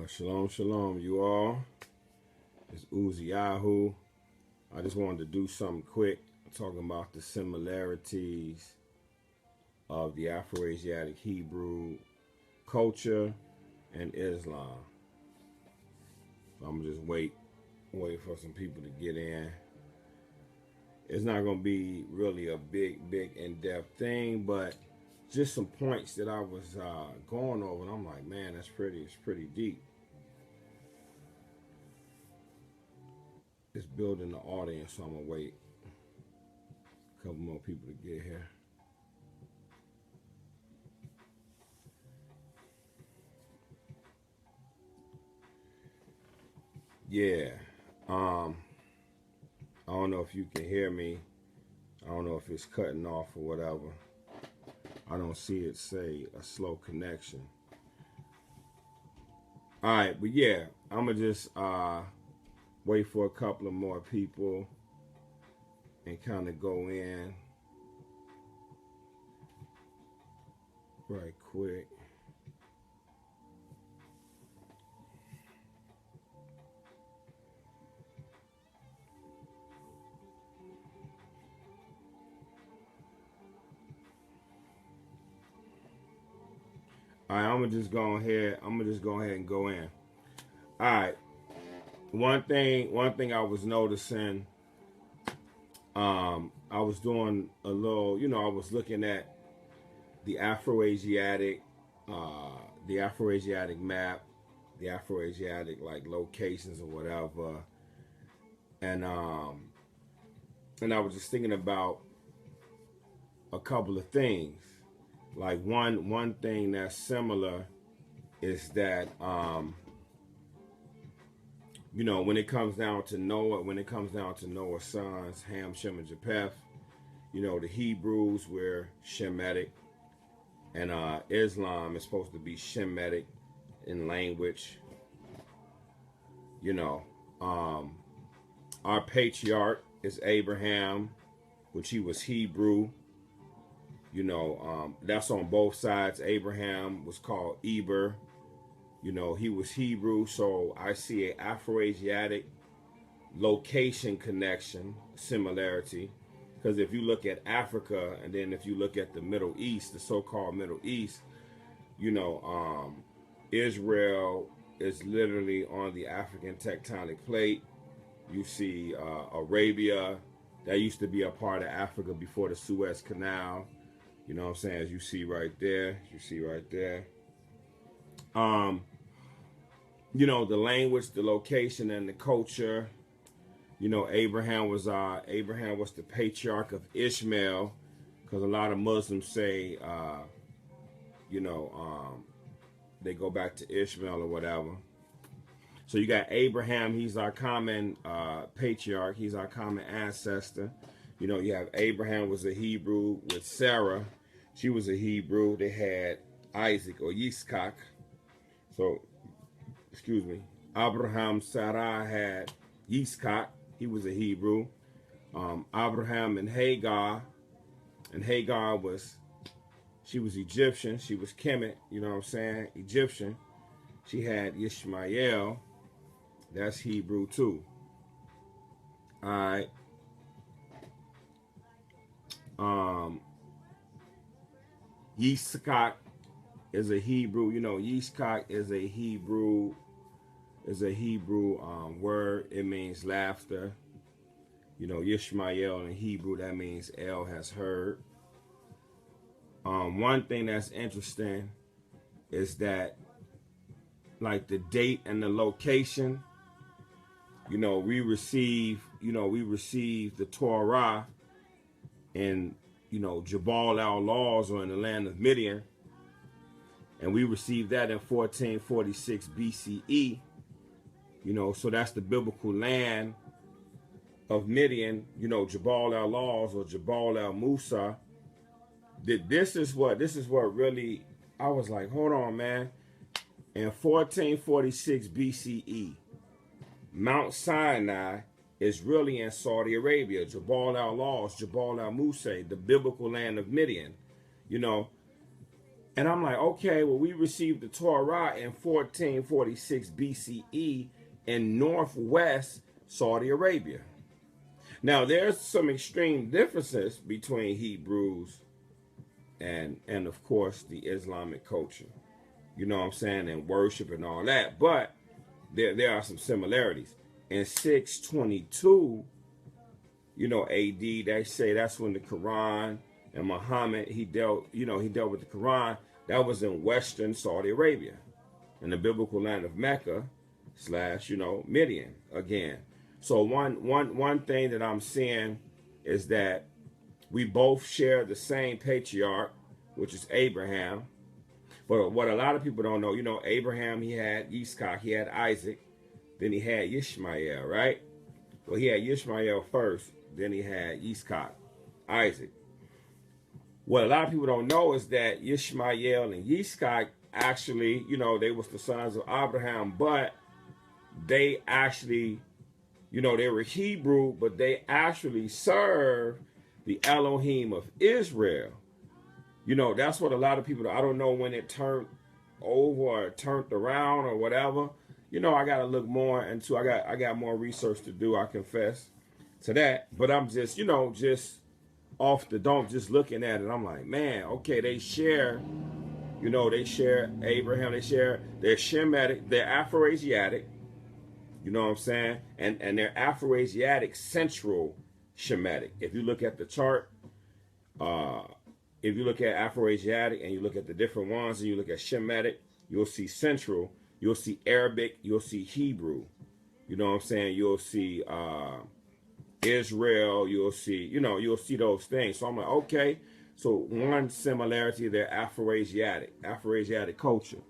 Shalom, shalom, you all. It's Uziyahu. I just wanted to do something quick, talking about the similarities of the Afro-Asiatic Hebrew culture and Islam. So I'm gonna just wait for some people to get in. It's not gonna be really a big in-depth thing, but just some points that I was going over, and I'm like, man, it's pretty deep. It's building the audience, so I'm gonna wait a couple more people to get here. Yeah, I don't know if you can hear me. I don't know if it's cutting off or whatever. I don't see it say a slow connection. All right, but yeah, I'm gonna just wait for a couple of more people and kind of go in right quick. All right, I'm gonna just go ahead and go in. All right. One thing I was noticing, I was doing a little, I was looking at the Afro-Asiatic map, the Afro-Asiatic like locations or whatever, and I was just thinking about a couple of things. Like one thing that's similar is that when it comes down to Noah's sons, Ham, Shem, and Japheth, the Hebrews were Shemitic, and Islam is supposed to be Shemitic in language. Our patriarch is Abraham, which he was Hebrew. That's on both sides. Abraham was called Eber. He was Hebrew, so I see an Afro-Asiatic location connection, similarity. Because if you look at Africa, and then if you look at the Middle East, the so-called Middle East, Israel is literally on the African tectonic plate. You see Arabia, that used to be a part of Africa before the Suez Canal. You know what I'm saying? As you see right there, the language, the location, and the culture. Abraham was the patriarch of Ishmael, because a lot of Muslims say, they go back to Ishmael or whatever. So you got Abraham, he's our common patriarch, he's our common ancestor. You have Abraham was a Hebrew with Sarah. She was a Hebrew. They had Isaac or Yitzchak. So, Abraham, Sarah had Yitzchak. He was a Hebrew. Abraham and Hagar she was Egyptian. She was Kemet, Egyptian. She had Ishmael. That's Hebrew too. All right. Yitzchak is a Hebrew. Yitzchak is a Hebrew word. It means laughter. Ishmael in Hebrew, that means El has heard. One thing that's interesting is that, like, the date and the location, we receive the Torah in Jebel el Lawz, or in the land of Midian, and we received that in 1446 BCE. So that's the biblical land of Midian. Jebel el Lawz or Jebel el Musa. This is what really, I was like, hold on, man. In 1446 BCE, Mount Sinai is really in Saudi Arabia. Jebel el Lawz, Jebel el Musa, the biblical land of Midian. And I'm like, okay, well, we received the Torah in 1446 BCE in northwest Saudi Arabia. Now, there's some extreme differences between Hebrews and of course, the Islamic culture. You know what I'm saying? And worship and all that. But there are some similarities. In 622, AD, they say that's when the Quran and Muhammad, he dealt with the Quran. That was in western Saudi Arabia, in the biblical land of Mecca / Midian again. So one thing that I'm seeing is that we both share the same patriarch, which is Abraham. But what a lot of people don't know, Abraham, he had Yitzchak, he had Isaac, then he had Ishmael, right? Well, he had Ishmael first, then he had Yitzchak, Isaac. What a lot of people don't know is that Ishmael and Yitzchak actually, they was the sons of Abraham, but they actually, they were Hebrew, but they actually served the Elohim of Israel. That's what a lot of people, I don't know when it turned over or turned around or whatever. I got to look more into, I got more research to do, I confess to that. But I'm just, just off the dome, just looking at it. I'm like, man, okay, they share Abraham, they're Shemitic, they're Afro-Asiatic, you know what I'm saying? And they're Afro-Asiatic Central Shemitic. If you look at the chart, if you look at Afro-Asiatic and you look at the different ones and you look at Shemitic, you'll see Central, you'll see Arabic, you'll see Hebrew. You know what I'm saying? You'll see Israel, you'll see those things. So I'm like, okay, so one similarity, they're Afro-Asiatic culture.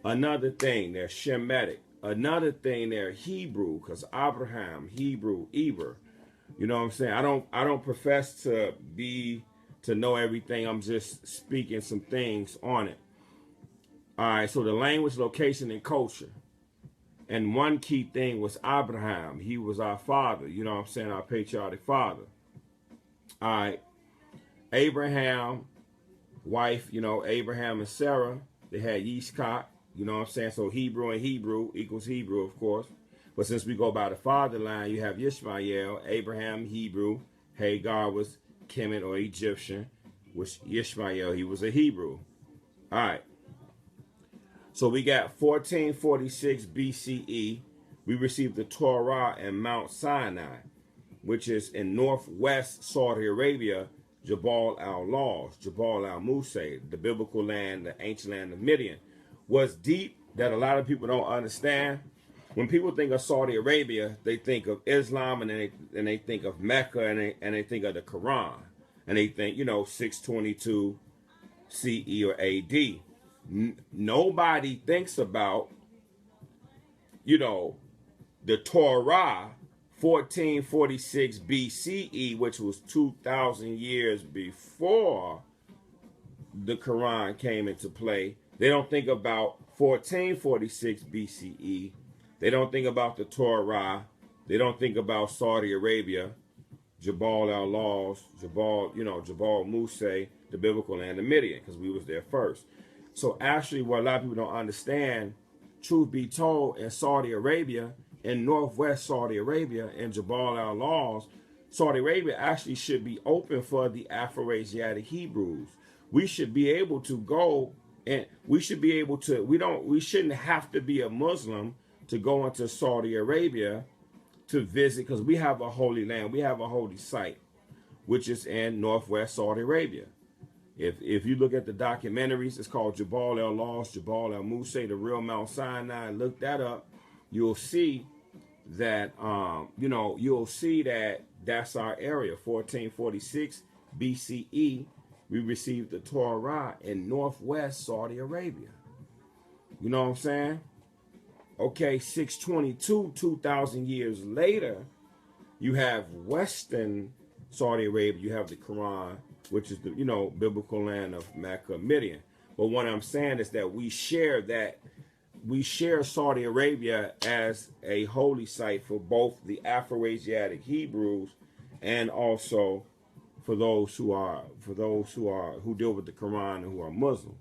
Another thing, they're Shemitic. Another thing, they're Hebrew, because Abraham, Hebrew, Eber. You know what I'm saying? I don't profess to know everything. I'm just speaking some things on it. All right, so the language, location, and culture. And one key thing was Abraham. He was our father, you know what I'm saying, our patriotic father. All right. Abraham, wife, Abraham and Sarah, they had Yitzchak, you know what I'm saying? So Hebrew and Hebrew equals Hebrew, of course. But since we go by the father line, you have Ishmael, Abraham, Hebrew, Hagar was Kemet or Egyptian, which Ishmael, he was a Hebrew. All right. So we got 1446 BCE. We received the Torah in Mount Sinai, which is in northwest Saudi Arabia, Jebel el Lawz, Jebel el Musa, the biblical land, the ancient land of Midian. What's deep that a lot of people don't understand, when people think of Saudi Arabia, they think of Islam and they think of Mecca and they think of the Quran. And they think, 622 CE or AD. Nobody thinks about, the Torah 1446 BCE, which was 2,000 years before the Quran came into play. They don't think about 1446 BCE. They don't think about the Torah. They don't think about Saudi Arabia, Jebel el Lawz, Jebel Musa, the biblical land of Midian, because we was there first. So actually, what a lot of people don't understand, truth be told, in Saudi Arabia, in northwest Saudi Arabia, in Jebel el Lawz, Saudi Arabia actually should be open for the Afro-Asiatic Hebrews. We should be able to go, and we should be able to, we shouldn't have to be a Muslim to go into Saudi Arabia to visit, because we have a holy land, we have a holy site, which is in northwest Saudi Arabia. If you look at the documentaries, it's called Jebel el Lawz, Jebel el Musa, the real Mount Sinai. Look that up. You'll see that, you'll see that that's our area. 1446 BCE, we received the Torah in northwest Saudi Arabia. You know what I'm saying? Okay, 622, 2,000 years later, you have western Saudi Arabia. You have the Quran, which is the, biblical land of Mecca, Midian. But what I'm saying is that we share Saudi Arabia as a holy site for both the Afro-Asiatic Hebrews and also for those who who deal with the Quran and who are Muslim.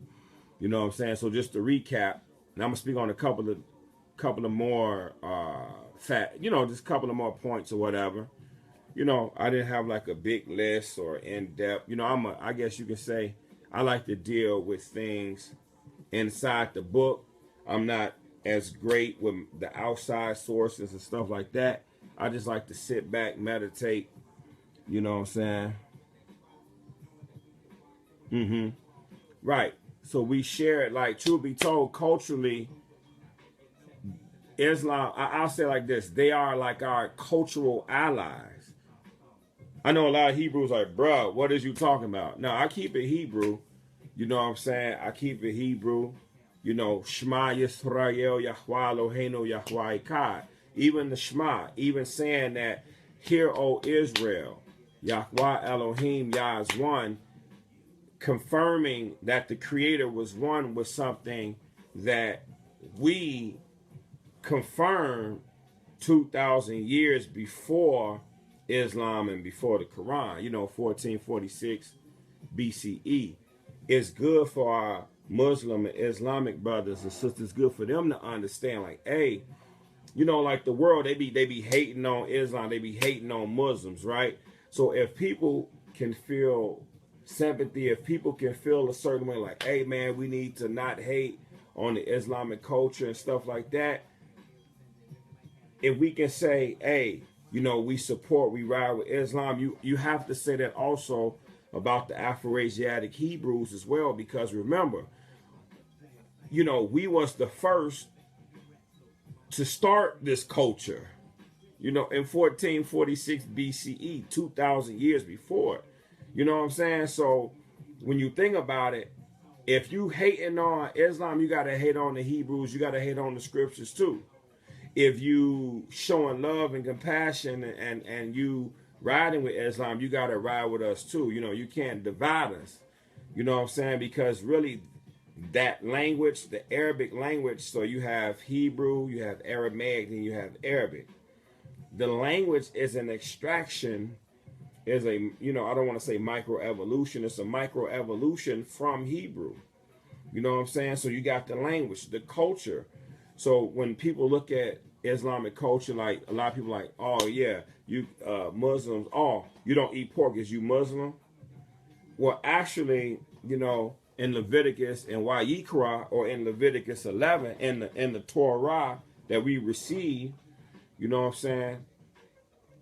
You know what I'm saying? So just to recap, and I'm gonna speak on a couple of more just a couple of more points or whatever. You know, I didn't have like a big list or in depth. You know, I guess you can say I like to deal with things inside the book. I'm not as great with the outside sources and stuff like that. I just like to sit back, meditate. You know what I'm saying? Right. So we share it. Like, truth be told, culturally, Islam, I'll say like this, they are like our cultural allies. I know a lot of Hebrews like, bruh, what is you talking about? No, I keep it Hebrew. You know what I'm saying? I keep it Hebrew. You know, Shema YISRAEL Yahweh Eloheinu Yahweh Echad. Even the Shema, even saying that, hear, O Israel, Yahweh Elohim Yah is one, confirming that the Creator was one with something that we confirmed 2,000 years before Islam and before the Quran, you know, 1446 BCE. It's good for our Muslim and Islamic brothers and sisters, good for them to understand, like, hey, you know, like the world, they be hating on Islam, they be hating on Muslims, right? So if people can feel sympathy, if people can feel a certain way, like, hey man, we need to not hate on the Islamic culture and stuff like that. If we can say, hey, you know, we ride with Islam, you have to say that also about the Afro-Asiatic Hebrews as well, because remember, you know, we was the first to start this culture, you know, in 1446 BCE, 2,000 years before. You know what I'm saying? So when you think about it, if you hating on Islam, you got to hate on the Hebrews, you got to hate on the scriptures too. If you showing love and compassion and you riding with Islam, you got to ride with us too. You know, you can't divide us. You know what I'm saying? Because really that language, the Arabic language, so you have Hebrew, you have Aramaic, and you have Arabic. The language is an extraction, is a, you know, I don't want to say microevolution. It's a microevolution from Hebrew. You know what I'm saying? So you got the language, the culture. So when people look at Islamic culture, like a lot of people like, oh yeah, you Muslims, oh, you don't eat pork, is you Muslim? Well, actually, you know, in Leviticus and YISRAEL, or in Leviticus 11, in the Torah that we receive, you know what I'm saying,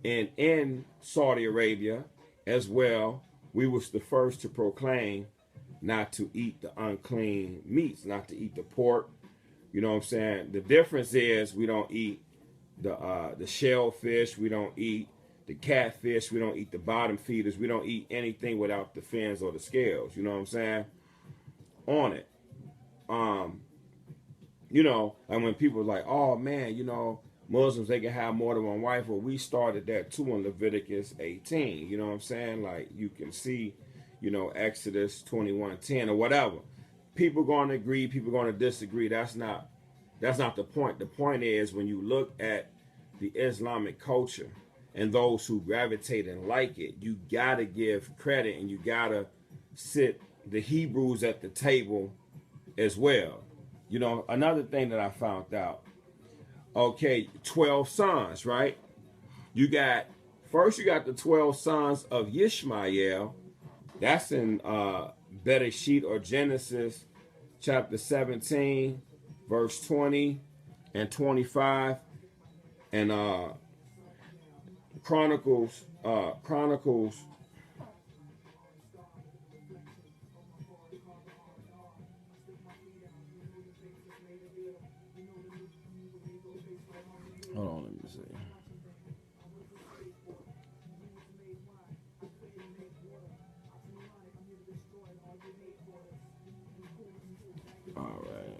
and in Saudi Arabia as well, we was the first to proclaim not to eat the unclean meats, not to eat the pork. You know what I'm saying? The difference is we don't eat the shellfish, we don't eat the catfish, we don't eat the bottom feeders, we don't eat anything without the fins or the scales. You know what I'm saying? On it. You know, and when people are like, oh man, you know, Muslims, they can have more than one wife. Well, we started that too in Leviticus 18. You know what I'm saying? Like you can see, you know, Exodus 21:10 or whatever. People going to agree, people going to disagree. That's not the point. The point is, when you look at the Islamic culture and those who gravitate and like it, you got to give credit and you got to sit the Hebrews at the table as well. You know, another thing that I found out, okay, 12 sons, right? You got the 12 sons of Ishmael. That's in Bereshit or Genesis chapter 17, verse 20 and 25, and Chronicles. Hold on, let me see. All right.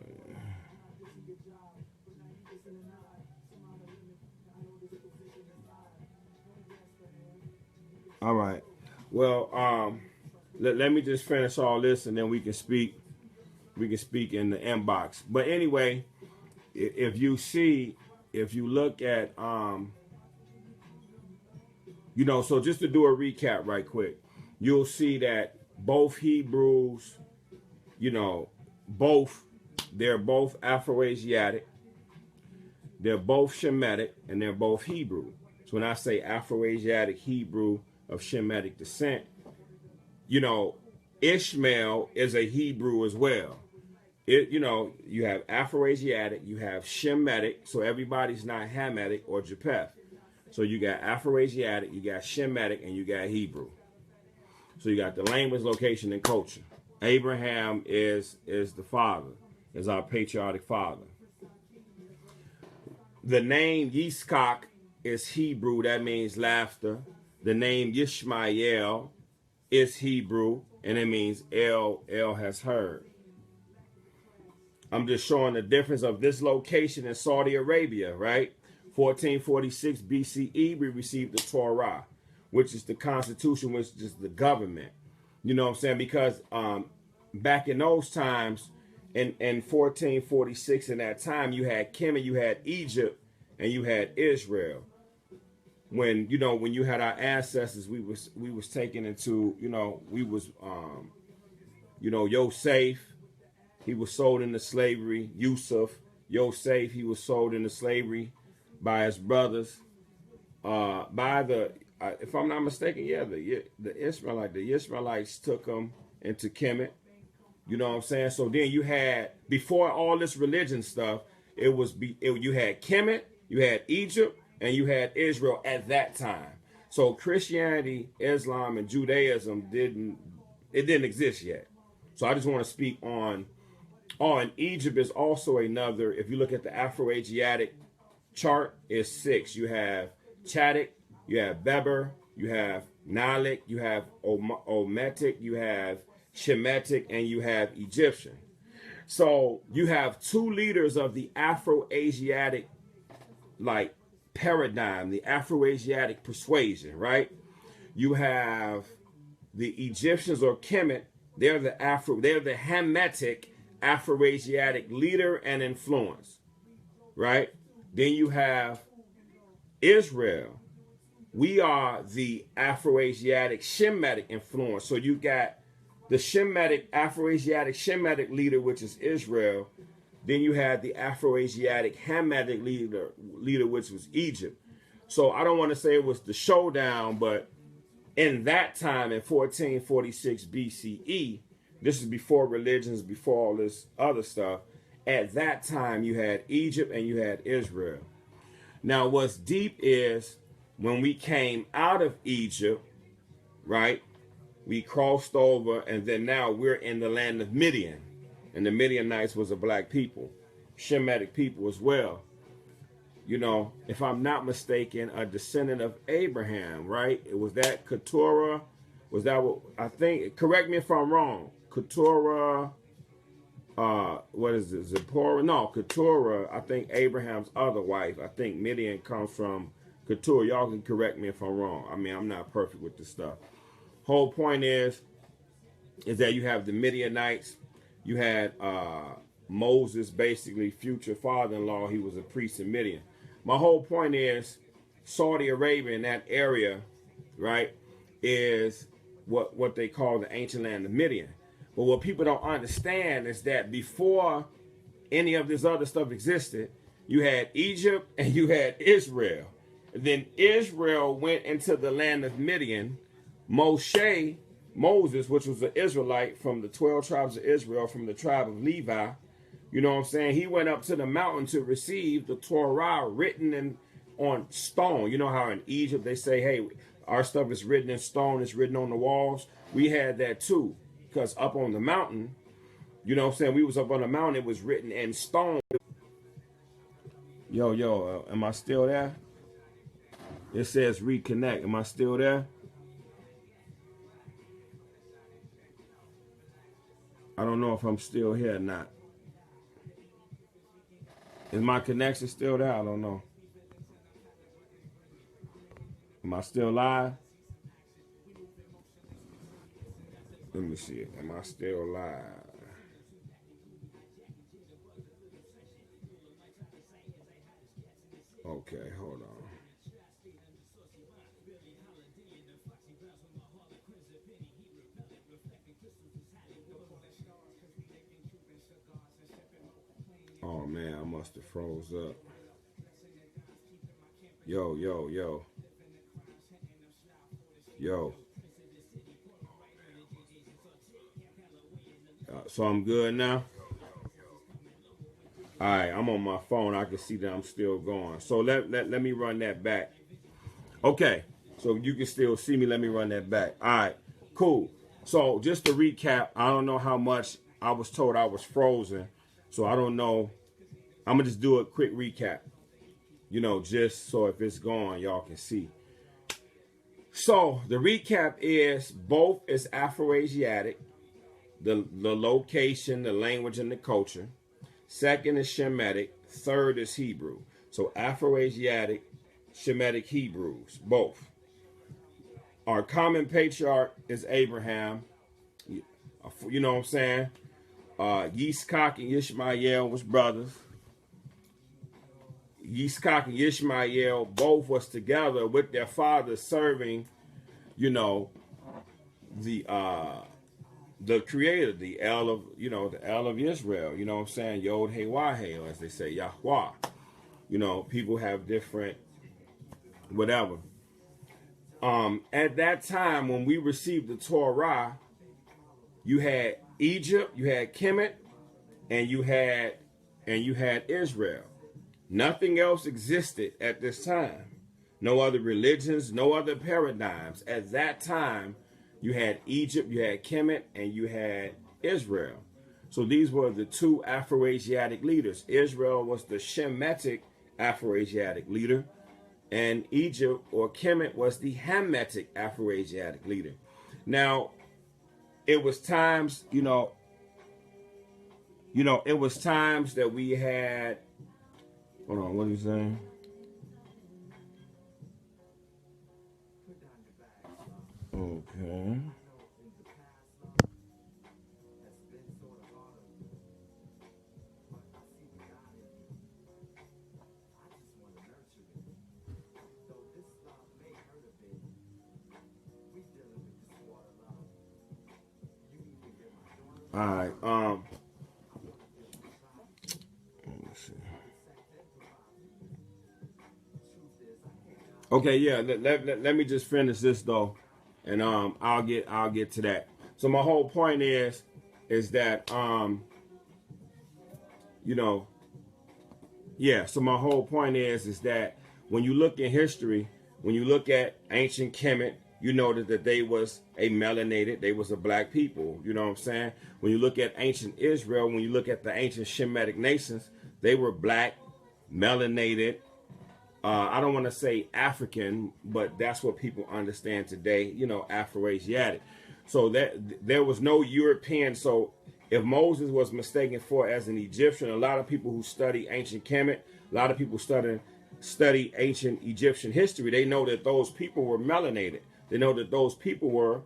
All right. Well, let me just finish all this, and then we can speak. We can speak in the inbox. But anyway, if you look at, you know, so just to do a recap right quick, you'll see that both Hebrews, you know, they're both Afro-Asiatic, they're both Shemitic, and they're both Hebrew. So when I say Afro-Asiatic Hebrew of Shemitic descent, you know, Ishmael is a Hebrew as well. You know, you have Afro-Asiatic, you have Shemitic, so everybody's not Hamitic or Japheth. So you got Afro-Asiatic, you got Shemitic, and you got Hebrew. So you got the language, location, and culture. Abraham is the father, is our patriotic father. The name Yitzchak is Hebrew, that means laughter. The name Yishmael is Hebrew, and it means El has heard. I'm just showing the difference of this location in Saudi Arabia, right? 1446 BCE, we received the Torah, which is the constitution, which is the government. You know what I'm saying? Because back in those times, in 1446, in that time, you had Kemet, you had Egypt, and you had Israel. When you had our ancestors, we was taken into, Yosef, he was sold into slavery. Yosef, he was sold into slavery by his brothers. If I'm not mistaken, the Israelites took him into Kemet. You know what I'm saying? So then you had, before all this religion stuff, you had Kemet, you had Egypt, and you had Israel at that time. So Christianity, Islam, and Judaism didn't exist yet. So I just want to speak on. Oh, and Egypt is also another. If you look at the Afro-Asiatic chart, it's 6. You have Chadic, you have Berber, you have Nilik, you have Ometic, you have Shemitic, and you have Egyptian. So you have 2 leaders of the Afro-Asiatic paradigm, the Afro-Asiatic persuasion, right? You have the Egyptians or Kemet. They're the Hamitic Afro-Asiatic leader and influence, right? Then you have Israel. We are the Afro-Asiatic Shemitic influence. So you got the Afro-Asiatic Shemitic leader, which is Israel. Then you had the Afro-Asiatic Hamitic leader, which was Egypt. So I don't want to say it was the showdown, but in that time, in 1446 BCE, this is before religions, before all this other stuff. At that time, you had Egypt and you had Israel. Now, what's deep is when we came out of Egypt, right? We crossed over, and then now we're in the land of Midian. And the Midianites was a black people, Shemitic people as well. You know, if I'm not mistaken, a descendant of Abraham, right? Was that Keturah? Was that what I think? Correct me if I'm wrong. Keturah, what is it? Zipporah? No, Keturah, I think Abraham's other wife. I think Midian comes from Keturah. Y'all can correct me if I'm wrong. I mean, I'm not perfect with this stuff. Whole point is that you have the Midianites. You had Moses, basically future father-in-law. He was a priest in Midian. My whole point is Saudi Arabia in that area, right, is what they call the ancient land of Midian. But what people don't understand is that before any of this other stuff existed, you had Egypt and you had Israel. And then Israel went into the land of Midian. Moses, which was an Israelite from the 12 tribes of Israel, from the tribe of Levi, you know what I'm saying? He went up to the mountain to receive the Torah written on stone. You know how in Egypt they say, hey, our stuff is written in stone, it's written on the walls. We had that too, because up on the mountain, you know what I'm saying? We was up on the mountain, it was written in stone. Yo, am I still there? It says reconnect. Am I still there? I don't know if I'm still here or not. Is my connection still there? I don't know. Am I still live? Let me see. Am I still live? Okay, hold on. Oh man, I must have froze up. Yo, yo, yo. Yo. So I'm good now? All right, I'm on my phone. I can see that I'm still going. So let me run that back. Okay, so you can still see me. Let me run that back. All right, cool. So just to recap, I don't know how much I was told I was frozen. So I don't know. I'm going to just do a quick recap. You know, just so if it's gone, y'all can see. So the recap is both is Afro-Asiatic, the location, the language, and the culture. Second is Shemitic. Third is Hebrew. So Afro-Asiatic, Shemitic, Hebrews, both. Our common patriarch is Abraham. You know what I'm saying? Yitzchak and Ishmael was brothers. Yitzchak and Ishmael both was together with their father serving, you know, the creator, the El of, you know, the El of Israel, you know what I'm saying? Yod He Wah He, as they say, Yahweh. You know, people have different whatever. At that time when we received the Torah, you had Egypt, you had Kemet, and you had Israel. Nothing else existed at this time. No other religions, no other paradigms. At that time, you had Egypt, you had Kemet, and you had Israel. So these were the two Afro-Asiatic leaders. Israel was the Shemitic Afro-Asiatic leader, and Egypt or Kemet was the Hamitic Afro-Asiatic leader. Now, it was times, it was times that we had. Hold on, what are you saying? Okay. All right. Let me see. Okay, yeah. Let me just finish this though, and I'll get to that. So my whole point is that So my whole point is that when you look in history, when you look at ancient Kemet, you notice that they was a melanated, they was a black people. You know what I'm saying? When you look at ancient Israel, when you look at the ancient Shemitic nations, they were black, melanated. I don't want to say African, but that's what people understand today, Afro-Asiatic. So that there was no European. So if Moses was mistaken for as an Egyptian, a lot of people who study ancient Kemet, a lot of people study ancient Egyptian history, they know that those people were melanated. They know that those people were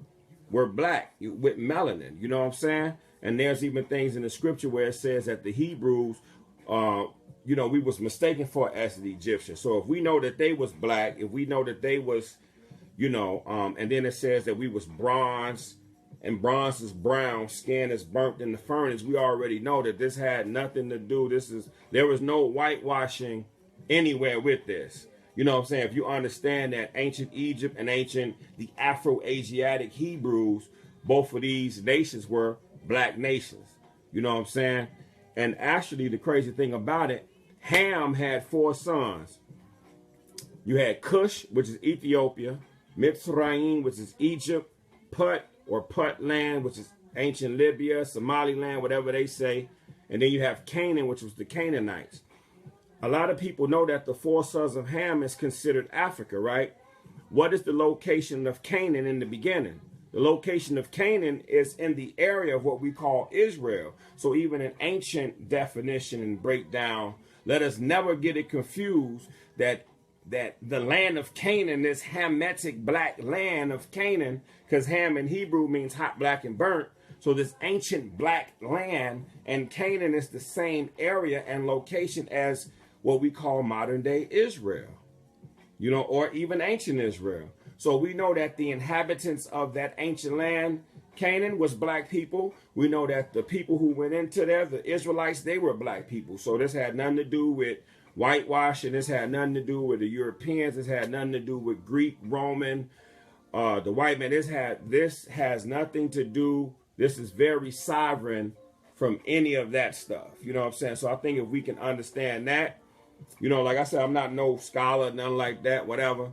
black with melanin. You know what I'm saying? And there's even things in the scripture where it says that the Hebrews, we was mistaken for as the Egyptians. So if we know that they was black, if we know that they was, and then it says that we was bronze, and bronze is brown, skin is burnt in the furnace, we already know that this had nothing to do. There was no whitewashing anywhere with this. You know what I'm saying? If you understand that ancient Egypt and the Afro-Asiatic Hebrews, both of these nations were black nations. You know what I'm saying? And actually, the crazy thing about it, Ham had 4 sons. You had Cush, which is Ethiopia, Mitzrayim, which is Egypt, Put or Put land, which is ancient Libya, Somaliland, whatever they say. And then you have Canaan, which was the Canaanites. A lot of people know that the 4 sons of Ham is considered Africa, right? What is the location of Canaan in the beginning? The location of Canaan is in the area of what we call Israel. So even an ancient definition and breakdown, let us never get it confused that the land of Canaan is Hamitic black land of Canaan, because Ham in Hebrew means hot, black, and burnt. So this ancient black land and Canaan is the same area and location as what we call modern day Israel, or even ancient Israel. So we know that the inhabitants of that ancient land Canaan was black people. We know that the people who went into there, the Israelites, they were black people. So this had nothing to do with whitewashing. This had nothing to do with the Europeans. This had nothing to do with Greek, Roman, the white man. This has nothing to do. This is very sovereign from any of that stuff. You know what I'm saying? So I think if we can understand that, you know, like I said, I'm not no scholar, nothing like that, whatever.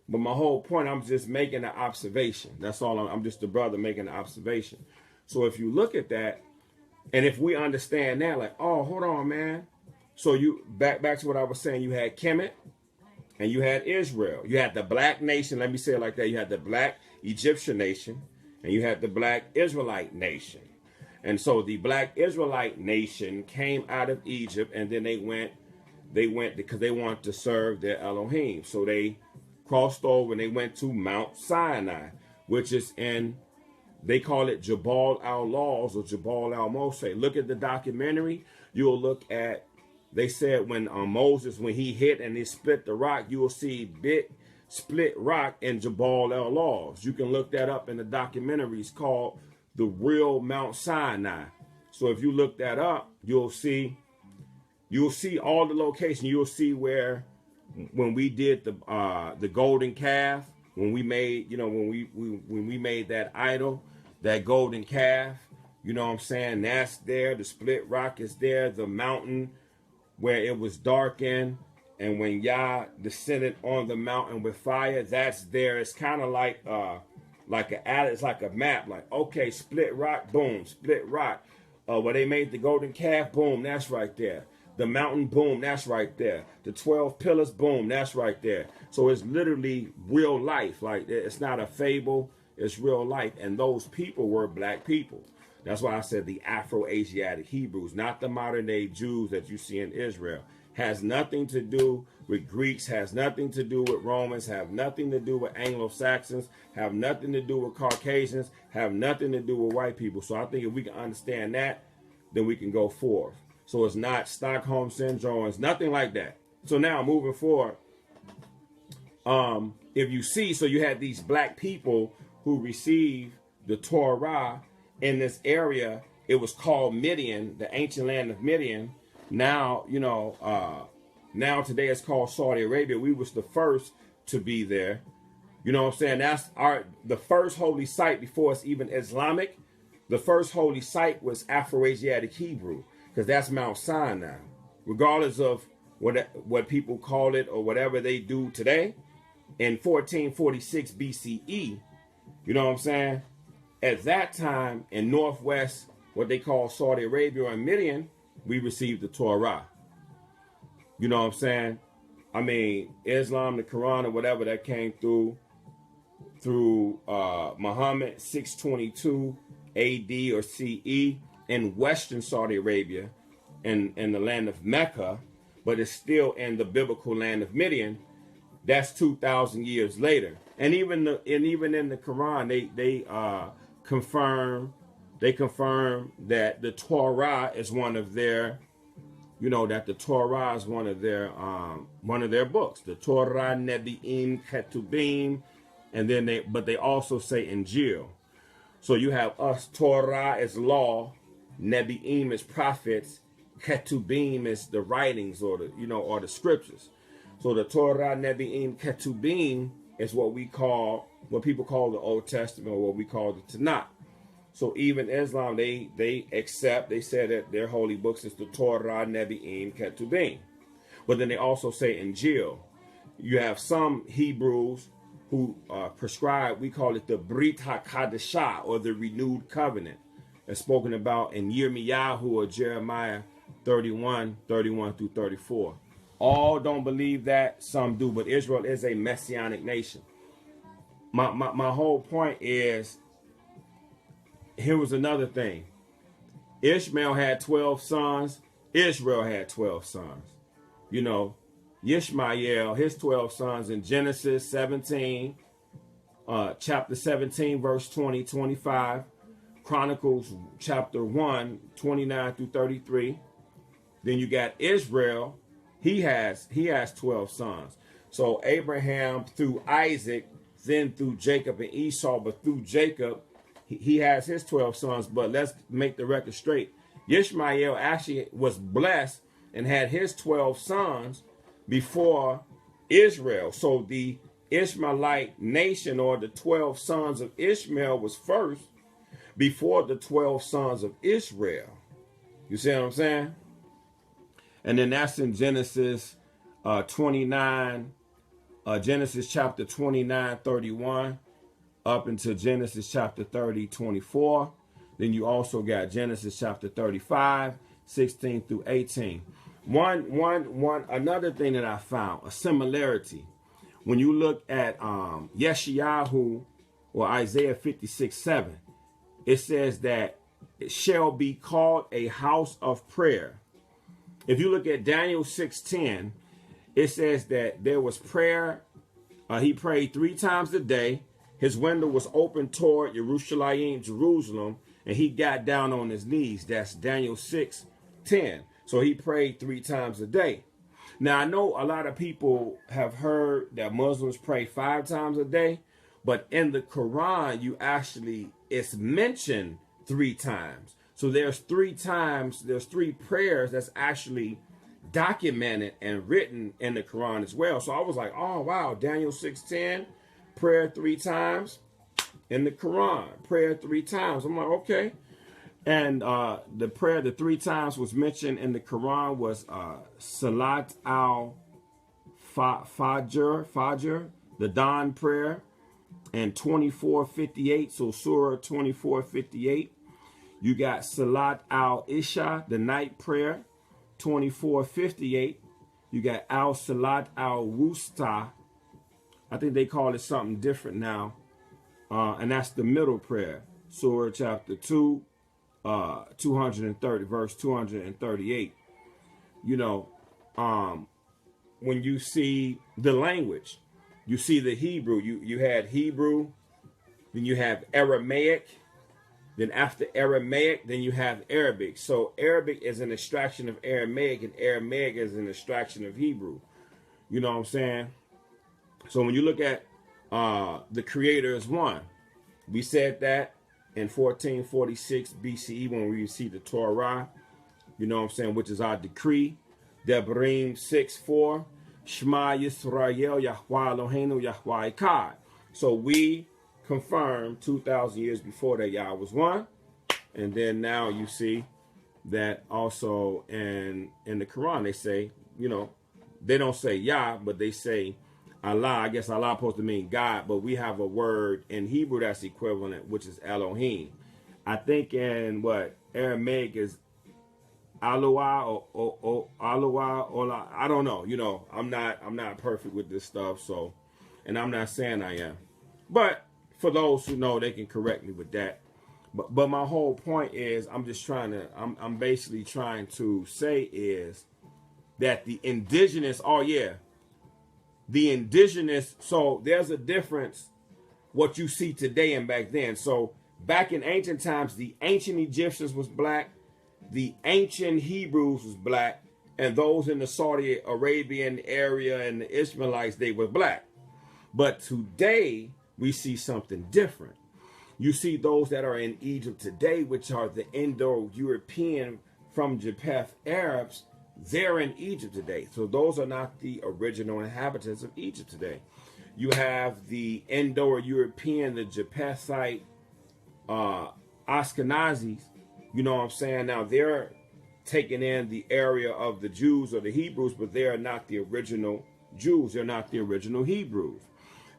But my whole point, I'm just making an observation. That's all. I'm just a brother making an observation. So if you look at that, and if we understand that, like, oh, hold on, man. So you back to what I was saying. You had Kemet and you had Israel. You had the black nation. Let me say it like that. You had the black Egyptian nation and you had the black Israelite nation. And so the black Israelite nation came out of Egypt, and then they went because they wanted to serve their Elohim. So they crossed over and they went to Mount Sinai, which is they call it Jebel el Lawz or Jebel el Moshe. Look at the documentary. You'll look at, they said when Moses, when he hit and he split the rock, you will see big split rock in Jebel el Lawz. You can look that up in the documentary. It's called The Real Mount Sinai. So if you look that up, you'll see all the location. You'll see where, when we did the golden calf, when we made, you know, when we made that idol, that golden calf, you know what I'm saying? That's there. The split rock is there. The mountain where it was darkened, and when Yah descended on the mountain with fire, that's there. It's kind of like it's like a map. Like, okay, split rock, boom, split rock. Where they made the golden calf, boom, that's right there. The mountain, boom, that's right there. The 12 pillars, boom, that's right there. So it's literally real life. Like, it's not a fable, it's real life. And those people were black people. That's why I said the Afro-Asiatic Hebrews, not the modern day Jews that you see in Israel. Has nothing to do with Greeks, has nothing to do with Romans, have nothing to do with Anglo-Saxons, have nothing to do with Caucasians, have nothing to do with white people. So I think if we can understand that, then we can go forth. So it's not Stockholm Syndrome. It's nothing like that. So now moving forward, if you see, so you had these black people who received the Torah in this area. It was called Midian, the ancient land of Midian. Now, you know, now today it's called Saudi Arabia. We was the first to be there. You know what I'm saying? That's the first holy site before it's even Islamic. The first holy site was Afro-Asiatic Hebrew, because that's Mount Sinai. Regardless of what people call it or whatever they do today, in 1446 BCE, you know what I'm saying? At that time, in northwest, what they call Saudi Arabia and Midian, we received the Torah. You know what I'm saying? I mean, Islam, the Quran, or whatever that came through Muhammad, 622 AD or CE, in western Saudi Arabia, in the land of Mecca, but it's still in the biblical land of Midian. That's 2,000 years later. And even in the Quran, they confirm that the Torah is one of their, you know, that the Torah is one of their books. The Torah, Nebi'im, Ketubim, and then they also say Injil. So you have us, Torah is law, Nebi'im is prophets, Ketubim is the writings or the scriptures. So the Torah, Nebi'im, Ketubim is what people call the Old Testament, or what we call the Tanakh. So even Islam, they say that their holy books is the Torah, Nebi'im, Ketubim. But then they also say Injil. You have some Hebrews who prescribe, we call it the Brit HaKadashah, or the renewed covenant. It's spoken about in Yirmiyahu or Jeremiah 31 through 34. All don't believe that, some do, but Israel is a messianic nation. My whole point is, here was another thing. Ishmael had 12 sons. Israel had 12 sons. You know, Ishmael, his 12 sons in Genesis 17, chapter 17, verse 20, 25. Chronicles chapter 1, 29 through 33. Then you got Israel. He has 12 sons. So Abraham through Isaac, then through Jacob and Esau, but through Jacob, he has his 12 sons, but let's make the record straight. Ishmael actually was blessed and had his 12 sons before Israel. So the Ishmaelite nation, or the 12 sons of Ishmael, was first before the 12 sons of Israel. You see what I'm saying? And then that's in Genesis 29, Genesis chapter 29, 31, up into Genesis chapter 30, 24. Then you also got Genesis chapter 35, 16 through 18. Another thing that I found, a similarity. When you look at Yeshayahu, or Isaiah 56, 7, it says that it shall be called a house of prayer. If you look at Daniel 6:10, it says that there was prayer. He prayed 3 times a day. His window was open toward Jerusalem, and he got down on his knees. That's Daniel 6:10. So he prayed 3 times a day. Now, I know a lot of people have heard that Muslims pray 5 times a day, but in the Quran, it's mentioned 3 times. So there's 3 times, there's 3 prayers that's actually documented and written in the Quran as well. So I was like, oh, wow, Daniel 6:10, prayer 3 times in the Quran, prayer 3 times. I'm like, okay. And the prayer, the 3 times was mentioned in the Quran was Salat al-Fajr, the dawn prayer, and 24:58. So Surah 24:58. You got Salat al-Isha, the night prayer, 24:58. You got Salat al-Wusta. I think they call it something different now. And that's the middle prayer. Surah chapter 2. 230, verse 238. You know, when you see the language, you see the Hebrew. You had Hebrew, then you have Aramaic, then after Aramaic, then you have Arabic. So Arabic is an extraction of Aramaic, and Aramaic is an extraction of Hebrew. You know what I'm saying? So when you look at the Creator is one, we said that in 1446 BCE when we received the Torah, you know what I'm saying, which is our decree. Devarim 6:4, Shema YISRAEL, Yahweh Eloheinu, Yahweh Echad. So we confirmed 2,000 years before that Yah was one. And then now you see that also in the Quran, they say, you know, they don't say Yah, but they say Allah. I guess Allah is supposed to mean God, but we have a word in Hebrew that's equivalent, which is Elohim. I think in Aramaic is Aloha or Aloha, or I don't know. You know, I'm not perfect with this stuff, so, and I'm not saying I am. But for those who know, they can correct me with that. But my whole point is, I'm basically trying to say is that the indigenous, so there's a difference what you see today and back then. So back in ancient times, the ancient Egyptians was black, the ancient Hebrews was black, and those in the Saudia Arabian area and the Ishmaelites, they were black. But today, we see something different. You see those that are in Egypt today, which are the Indo-European from Japheth Arabs, they're in Egypt today. So those are not the original inhabitants of Egypt today. You have the Indo-European, the Japhethite Ashkenazis, you know what I'm saying? Now they're taking in the area of the Jews or the Hebrews, but they are not the original Jews. They're not the original Hebrews.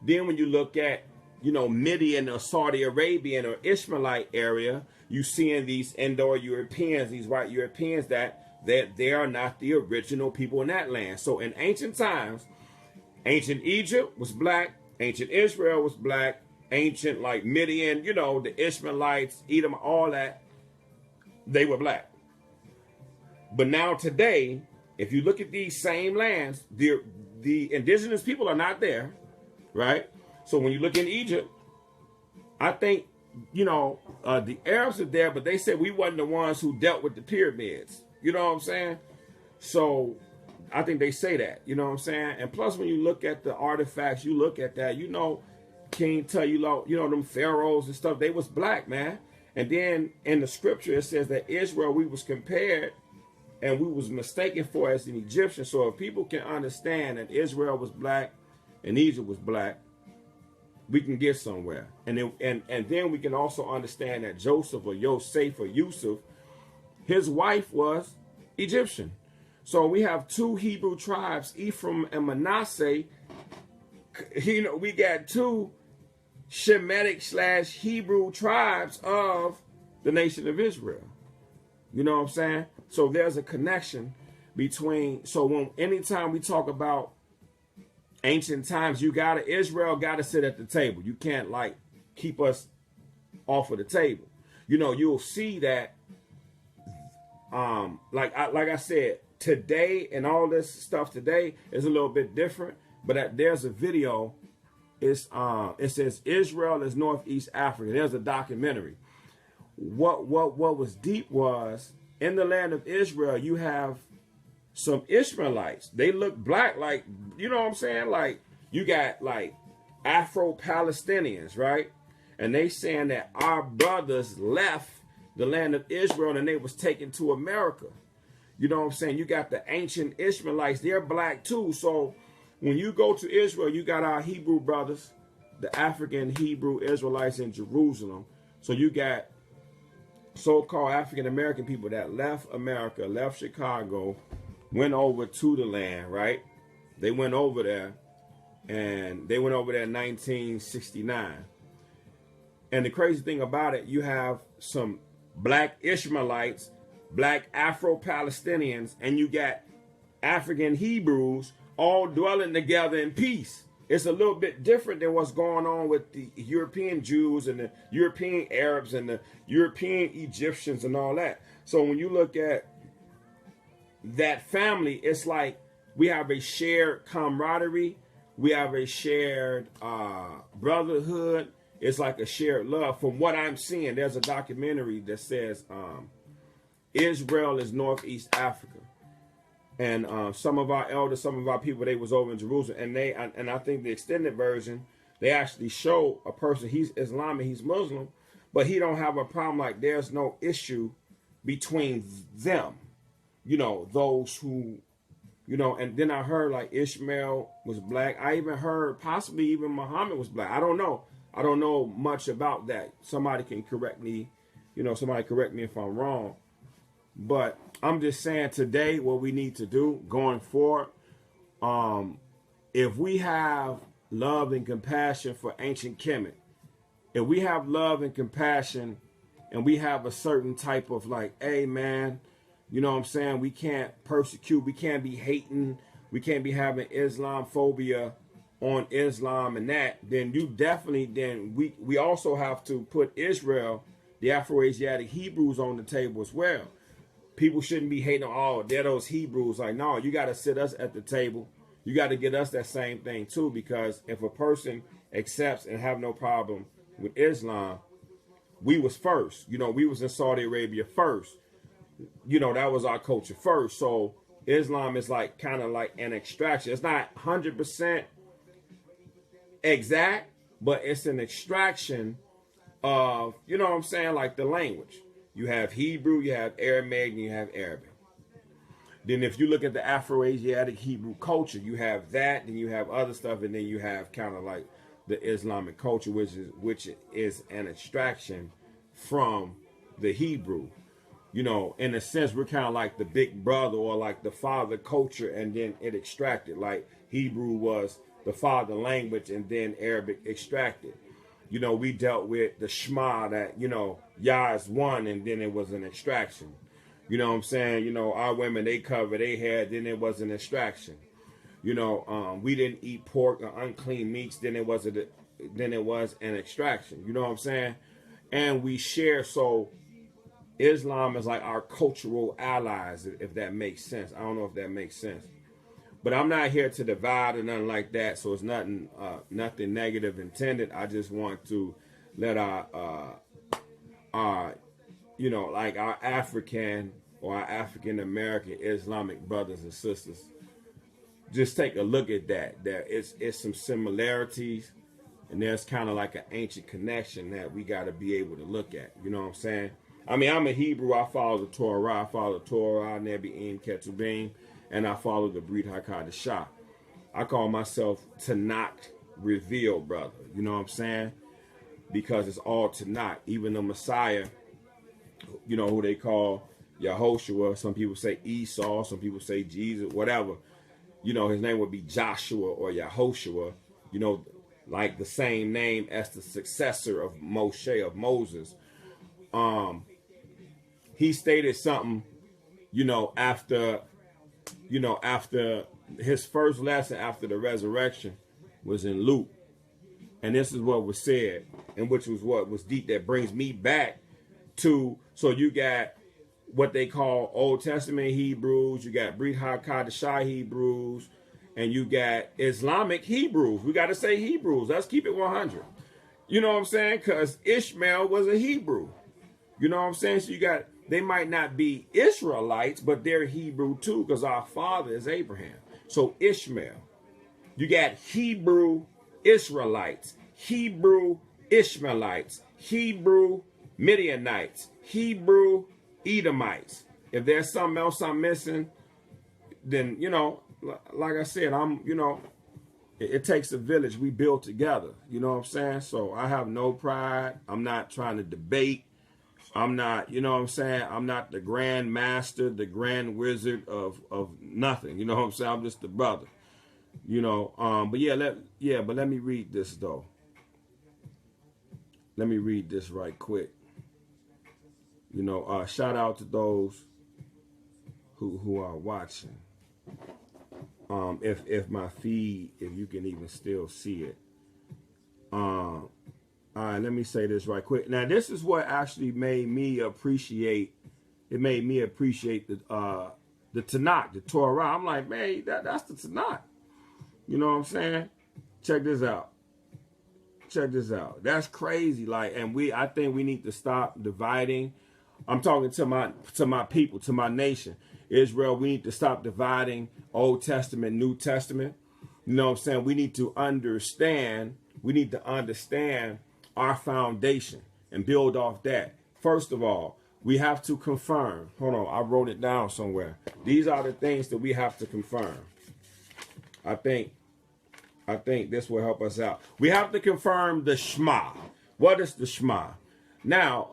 Then when you look at, you know, Midian or Saudi Arabian or Ishmaelite area, you seeing these Indo-Europeans, these white Europeans that they are not the original people in that land. So in ancient times, ancient Egypt was black, ancient Israel was black, ancient like Midian, you know, the Ishmaelites, Edom, all that, they were black. But now today, if you look at these same lands, the indigenous people are not there, right? So when you look in Egypt, I think, you know, the Arabs are there, but they said we wasn't the ones who dealt with the pyramids. You know what I'm saying? So I think they say that, you know what I'm saying? And plus, when you look at the artifacts, you look at that, you know, King Tell you know, them pharaohs and stuff, they was black, man. And then in the scripture, it says that Israel, we was compared and we was mistaken for as an Egyptian. So if people can understand that Israel was black and Egypt was black, we can get somewhere. And then we can also understand that Joseph or Yosef or Yusuf, his wife was Egyptian. So we have two Hebrew tribes, Ephraim and Manasseh. You know, we got two Shemitic / Hebrew tribes of the nation of Israel. You know what I'm saying? So there's a connection between, so anytime we talk about ancient times, Israel gotta sit at the table. You can't like keep us off of the table. You know, you'll see that like I said, today and all this stuff today is a little bit different, but there's a video. It says Israel is Northeast Africa. There's a documentary. What was deep was, in the land of Israel, you have some Ishmaelites. They look black, like, you know what I'm saying? Like, you got like Afro-Palestinians, right? And they saying that our brothers left the land of Israel and they was taken to America. You know what I'm saying? You got the ancient Ishmaelites. They're black too. So when you go to Israel, you got our Hebrew brothers, the African Hebrew Israelites in Jerusalem. So you got so-called African-American people that left America, left Chicago, went over to the land, right? They went over there, and they went over there in 1969. And the crazy thing about it, you have some black Ishmaelites, black Afro-Palestinians, and you got African Hebrews all dwelling together in peace. It's a little bit different than what's going on with the European Jews and the European Arabs and the European Egyptians and all that. So when you look at that family, it's like we have a shared camaraderie. We have a shared brotherhood. It's like a shared love. From what I'm seeing, there's a documentary that says Israel is Northeast Africa. And some of our elders, some of our people, they was over in Jerusalem, and I think the extended version, they actually show a person, he's Islamic, he's Muslim, but he don't have a problem. Like, there's no issue between them, you know, those who, you know. And then I heard like Ishmael was black. I even heard possibly even Muhammad was black. I don't know much about that. Somebody can correct me, you know, somebody correct me if I'm wrong. But I'm just saying today what we need to do going forward, if we have love and compassion for ancient Kemet, if we have love and compassion and we have a certain type of like, hey man, you know what I'm saying, we can't persecute, we can't be hating, we can't be having Islamophobia on Islam and that, then you definitely, then we also have to put Israel, the Afro-Asiatic Hebrews, on the table as well. People shouldn't be hating on, oh, they're those Hebrews. Like, no, you got to sit us at the table. You got to get us that same thing too, because if a person accepts and have no problem with Islam, we was first. You know, we was in Saudi Arabia first. You know, that was our culture first. So Islam is like kind of like an extraction. It's not 100% exact, but it's an extraction of, you know what I'm saying, like the language. You have Hebrew, you have Aramaic, and you have Arabic. Then if you look at the Afro-Asiatic Hebrew culture, you have that, then you have other stuff, and then you have kind of like the Islamic culture, which is an extraction from the Hebrew. You know, in a sense, we're kind of like the big brother or like the father culture, and then it extracted. Like Hebrew was the father language, and then Arabic extracted. You know, we dealt with the Shema, that, you know, Yah is one, and then it was an extraction. You know what I'm saying? You know, our women, they cover their hair, then it was an extraction. You know, we didn't eat pork or unclean meats, then it was an extraction. You know what I'm saying? And we share, so Islam is like our cultural allies, if that makes sense. I don't know if that makes sense. But I'm not here to divide or nothing like that, so it's nothing negative intended. I just want to let our you know, like our African or our African American Islamic brothers and sisters, just take a look at that. There it's some similarities, And there's kind of like an ancient connection that we got to be able to look at. You know what I'm saying? I mean, I'm a Hebrew. I follow the Torah. I follow the Torah, Nebi'im, Ketubim, and I follow the Brit HaKadoshah. I call myself Tanakh revealed, brother. You know what I'm saying? Because it's all Tanakh. Even the Messiah, you know, who they call Yehoshua. Some people say Esau. Some people say Jesus, whatever. You know, his name would be Joshua or Yehoshua. You know, like the same name as the successor of Moshe, of Moses. He stated something, after his first lesson after the resurrection was in Luke. And this is what was said, and which was what was deep, that brings me back to, so you got what they call Old Testament Hebrews, you got Brit HaKadoshah Hebrews, and you got Islamic Hebrews. We got to say Hebrews. Let's keep it 100. You know what I'm saying? Because Ishmael was a Hebrew. You know what I'm saying? So you got, they might not be Israelites, but they're Hebrew too, because our father is Abraham. So Ishmael. You got Hebrew Israelites, Hebrew Ishmaelites, Hebrew Midianites, Hebrew Edomites. If there's something else I'm missing, then, like I said, it takes a village. We build together. You know what I'm saying? So I have no pride. I'm not trying to debate. I'm not, you know what I'm saying? I'm not the grand master, the grand wizard of nothing. You know what I'm saying? I'm just the brother. But let me read this though. Let me read this right quick. Shout out to those who are watching. If my feed, if you can even still see it. All right, let me say this right quick. Now, this is what actually made me appreciate. It made me appreciate the Tanakh, the Torah. I'm like, man, that's the Tanakh. You know what I'm saying? Check this out. Check this out. That's crazy. Like, and I think we need to stop dividing. I'm talking to my people, to my nation, Israel. We need to stop dividing Old Testament, New Testament. You know what I'm saying? We need to understand. We need to understand our foundation and build off that. First of all, we have to confirm. Hold on, I wrote it down somewhere. These are the things that we have to confirm. I think this will help us out. We have to confirm the Shema. What is the Shema? Now,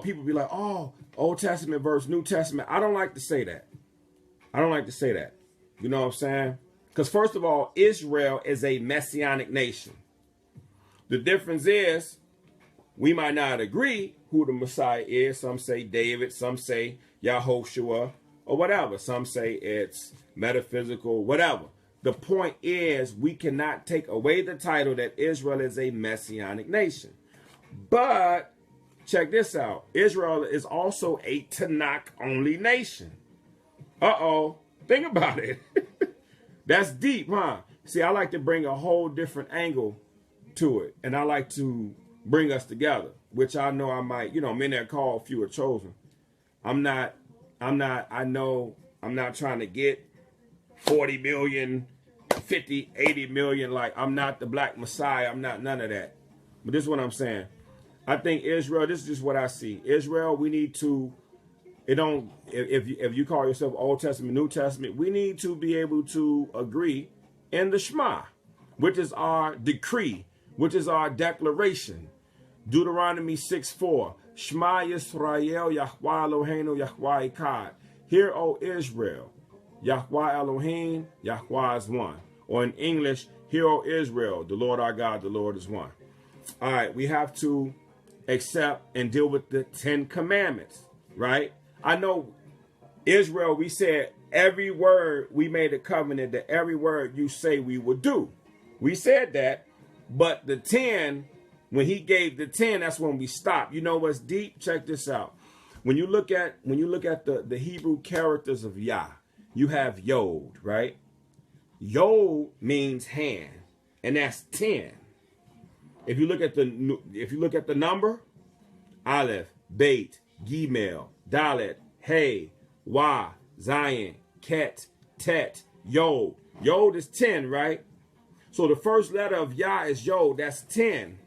people be like, oh, Old Testament versus New Testament. I don't like to say that. I don't like to say that. You know what I'm saying? Because first of all, Israel is a messianic nation. The difference is, we might not agree who the Messiah is. Some say David, some say Yehoshua, or whatever. Some say it's metaphysical, whatever. The point is, we cannot take away the title that Israel is a messianic nation. But, check this out. Israel is also a Tanakh-only nation. Uh-oh. Think about it. That's deep, huh? See, I like to bring a whole different angle to it. And I like to bring us together, which I know I might, many are called, few are chosen. I'm not trying to get 40 million, 50, 80 million. Like, I'm not the black Messiah. I'm not none of that. But this is what I'm saying. I think Israel, this is just what I see. Israel, we need to, if you call yourself Old Testament, New Testament, we need to be able to agree in the Shema, which is our decree, which is our declaration. Deuteronomy 6:4. Shema YISRAEL, Yahweh Eloheinu, Yahweh Echad. Hear, O Israel, Yahweh Elohim, Yahweh is one. Or in English, hear, O Israel, the Lord our God, the Lord is one. All right, we have to accept and deal with the 10 commandments, right? I know Israel, we said every word, we made a covenant that every word you say we will do. We said that, but the 10, when he gave the 10, that's when we stopped. You know what's deep? Check this out. When you look at the Hebrew characters of Yah, you have Yod, right? Yod means hand, and that's 10. If you look at the number, Aleph, Beit, Gimel, Dalet, Hey, Wa, Zion, Ket, Tet, Yod. Yod is 10, right? So the first letter of Yah is Yod. That's 10.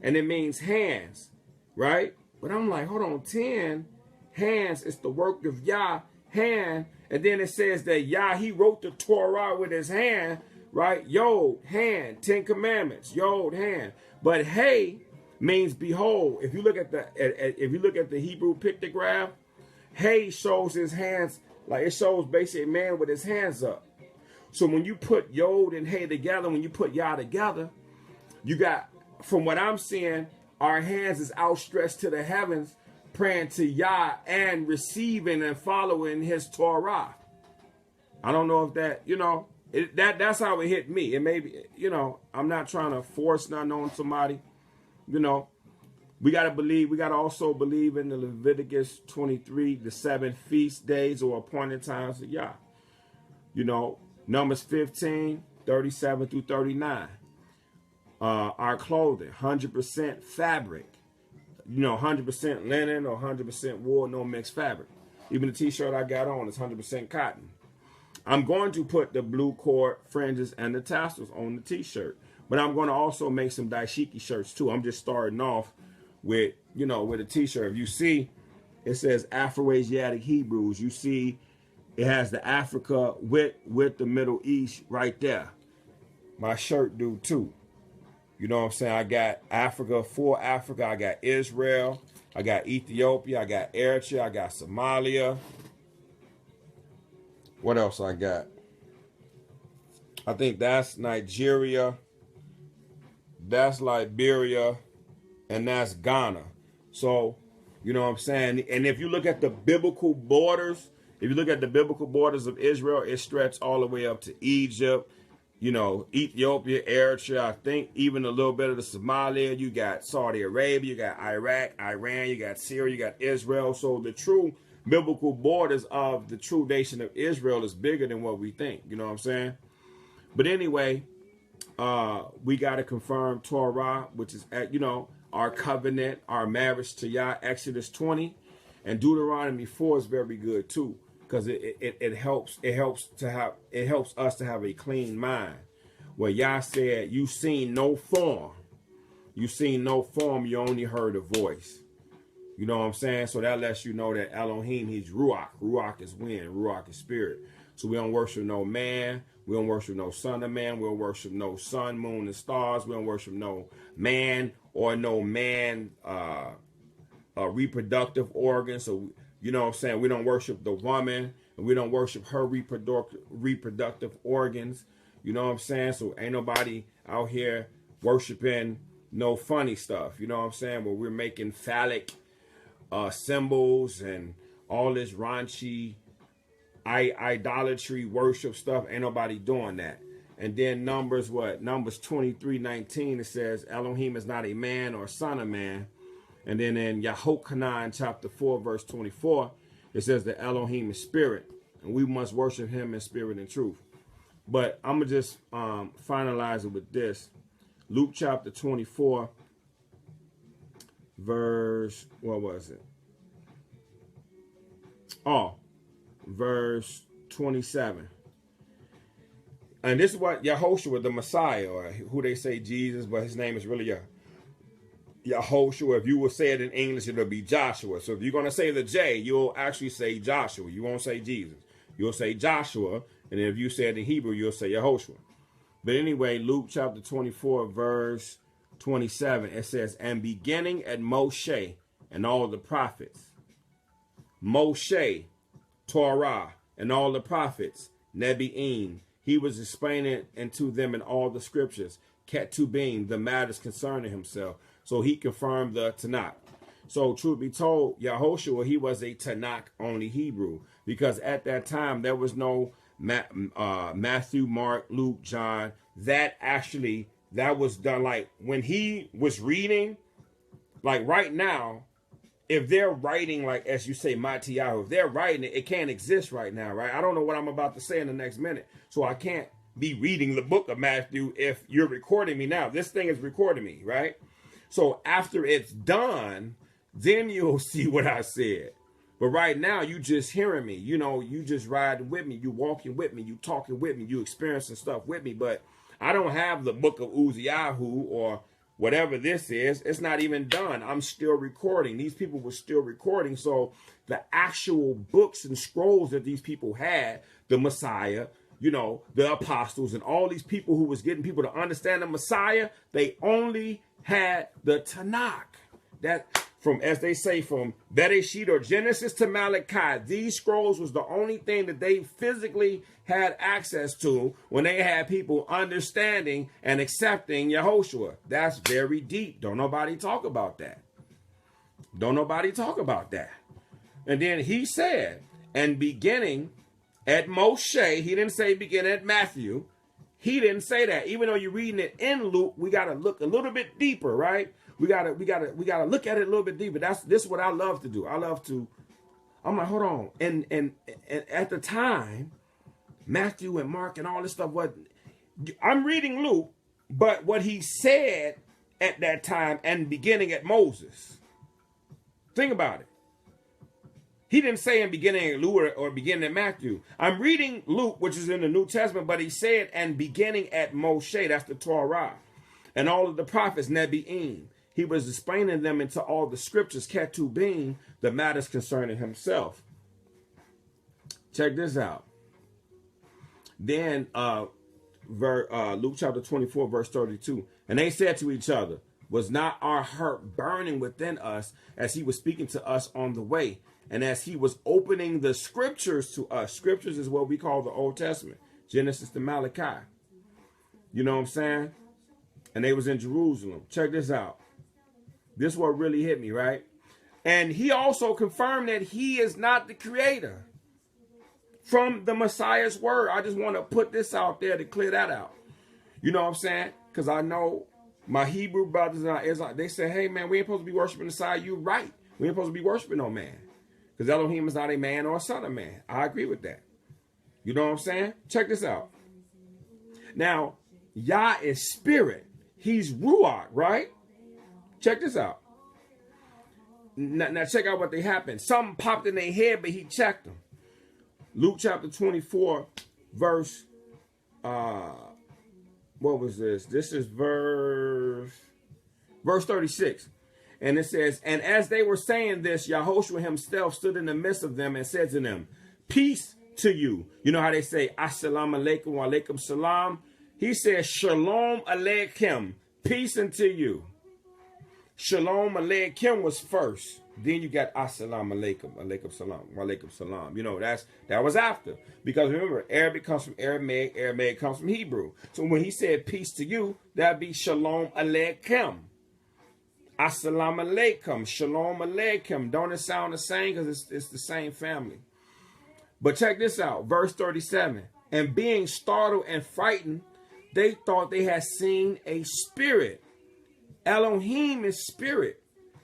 And it means hands, right? But I'm like, hold on, 10 hands is the work of Yah, hand. And then it says that Yah, he wrote the Torah with his hand, right? Yod, hand, 10 commandments, Yod, hand. But hey means behold. If you look at the Hebrew pictograph, hey shows his hands, like it shows basically a man with his hands up. So when you put Yod and hey together, when you put Yah together, you got, from what I'm seeing, our hands is outstretched to the heavens, praying to Yah and receiving and following his Torah. I don't know if that, you know, that's how it hit me. It may be, you know, I'm not trying to force nothing on somebody. You know, we got to believe, we got to also believe in the Leviticus 23, the 7 feast days or appointed times of Yah. You know, Numbers 15, 37 through 39. Our clothing, 100% fabric. You know, 100% linen or 100% wool, no mixed fabric. Even the t-shirt I got on is 100% cotton. I'm going to put the blue cord fringes and the tassels on the t-shirt. But I'm going to also make some dashiki shirts too. I'm just starting off with, you know, with a t-shirt. If you see, it says Afro-Asiatic Hebrews. You see, it has the Africa with the Middle East right there. My shirt do too. You know what I'm saying? I got Africa for Africa. I got Israel. I got Ethiopia. I got Eritrea. I got Somalia. What else I got? I think that's Nigeria. That's Liberia. And that's Ghana. So, you know what I'm saying? And if you look at the biblical borders, if you look at the biblical borders of Israel, it stretched all the way up to Egypt. You know, Ethiopia, Eritrea, I think even a little bit of the Somalia. You got Saudi Arabia, you got Iraq, Iran, you got Syria, you got Israel. So the true biblical borders of the true nation of Israel is bigger than what we think. You know what I'm saying? But anyway, we got to confirm Torah, which is, you know, our covenant, our marriage to Yah, Exodus 20. And Deuteronomy 4 is very good too. Because it helps us to have a clean mind. Where Yah said, you seen no form. You seen no form, you only heard a voice. You know what I'm saying? So that lets you know that Elohim, he's Ruach. Ruach is wind, Ruach is spirit. So we don't worship no man. We don't worship no son of man. We don't worship no sun, moon, and stars. We don't worship no man or no man reproductive organs. So you know what I'm saying? We don't worship the woman, and we don't worship her reproductive organs. You know what I'm saying? So ain't nobody out here worshiping no funny stuff. You know what I'm saying? Where we're making phallic symbols and all this raunchy idolatry worship stuff. Ain't nobody doing that. And then Numbers 23:19, it says, Elohim is not a man or a son of man. And then in Yehochanan chapter 4, verse 24, it says that Elohim is spirit, and we must worship him in spirit and truth. But I'm going to just finalize it with this. Luke chapter 24, verse, what was it? Oh, verse 27. And this is what Yahushua, the Messiah, or who they say Jesus, but his name is really Yahushua. If you will say it in English, it'll be Joshua. So if you're going to say the J, you'll actually say Joshua. You won't say Jesus. You'll say Joshua. And if you say it in Hebrew, you'll say Yahushua. But anyway, Luke chapter 24, verse 27, it says, and beginning at Moshe and all the prophets. Moshe, Torah, and all the prophets, Nebi'im. He was explaining unto them in all the scriptures, Ketubim, the matters concerning himself. So he confirmed the Tanakh. So truth be told, Yahushua, he was a Tanakh only Hebrew. Because at that time, there was no Matthew, Mark, Luke, John. That was done like when he was reading, like right now, if they're writing, like as you say, Matiyahu, if they're writing it, it can't exist right now, right? I don't know what I'm about to say in the next minute. So I can't be reading the book of Matthew if you're recording me now. This thing is recording me, right? So after it's done, then you'll see what I said. But right now, you just hearing me. You know, you just riding with me. You walking with me. You talking with me. You experiencing stuff with me. But I don't have the book of Uzziyahu or whatever this is. It's not even done. I'm still recording. These people were still recording. So the actual books and scrolls that these people had, the Messiah, you know, the apostles and all these people who was getting people to understand the Messiah, they only had the Tanakh. That from, as they say, from Bereshit or Genesis to Malachi, these scrolls was the only thing that they physically had access to when they had people understanding and accepting Yahushua. That's very deep. Don't nobody talk about that. Don't nobody talk about that. And then he said, and beginning at Moshe, he didn't say beginning at Matthew. He didn't say that. Even though you're reading it in Luke, we got to look a little bit deeper, right? We gotta look at it a little bit deeper. This is what I love to do. I'm like, hold on. And at the time, Matthew and Mark and all this stuff, I'm reading Luke, but what he said at that time and beginning at Moses. Think about it. He didn't say in beginning at Luke or beginning at Matthew. I'm reading Luke, which is in the New Testament, but he said and beginning at Moshe, that's the Torah, and all of the prophets, Nebi'im. He was explaining them into all the scriptures, Ketubim, the matters concerning himself. Check this out. Then Luke chapter 24, verse 32. And they said to each other, was not our heart burning within us as he was speaking to us on the way? And as he was opening the scriptures to us, scriptures is what we call the Old Testament, Genesis to Malachi. You know what I'm saying? And they was in Jerusalem. Check this out. This is what really hit me, right? And he also confirmed that he is not the creator from the Messiah's word. I just want to put this out there to clear that out. You know what I'm saying? Because I know my Hebrew brothers and Islamic, they say, hey, man, we ain't supposed to be worshiping the Messiah. You right. We ain't supposed to be worshiping no man. Because Elohim is not a man or a son of man. I agree with that. You know what I'm saying? Check this out. Now, Yah is spirit. He's Ruach, right? Check this out. Now check out what they happened. Something popped in their head, but he checked them. Luke chapter 24, verse, what was this? This is verse 36. And it says, and as they were saying this, Yahushua himself stood in the midst of them and said to them, peace to you. You know how they say, assalamu alaikum wa alaikum salam? He says, shalom alaikum, peace unto you. Shalom alaikum was first. Then you got assalamu alaikum, alaikum salam, wa alaikum salam. You know, that was after. Because remember, Arabic comes from Aramaic, Aramaic comes from Hebrew. So when he said peace to you, that'd be shalom alaikum. Assalamu alaikum, shalom alaikum. Don't it sound the same? Because it's the same family. But check this out, verse 37. And being startled and frightened, they thought they had seen a spirit. Elohim is spirit.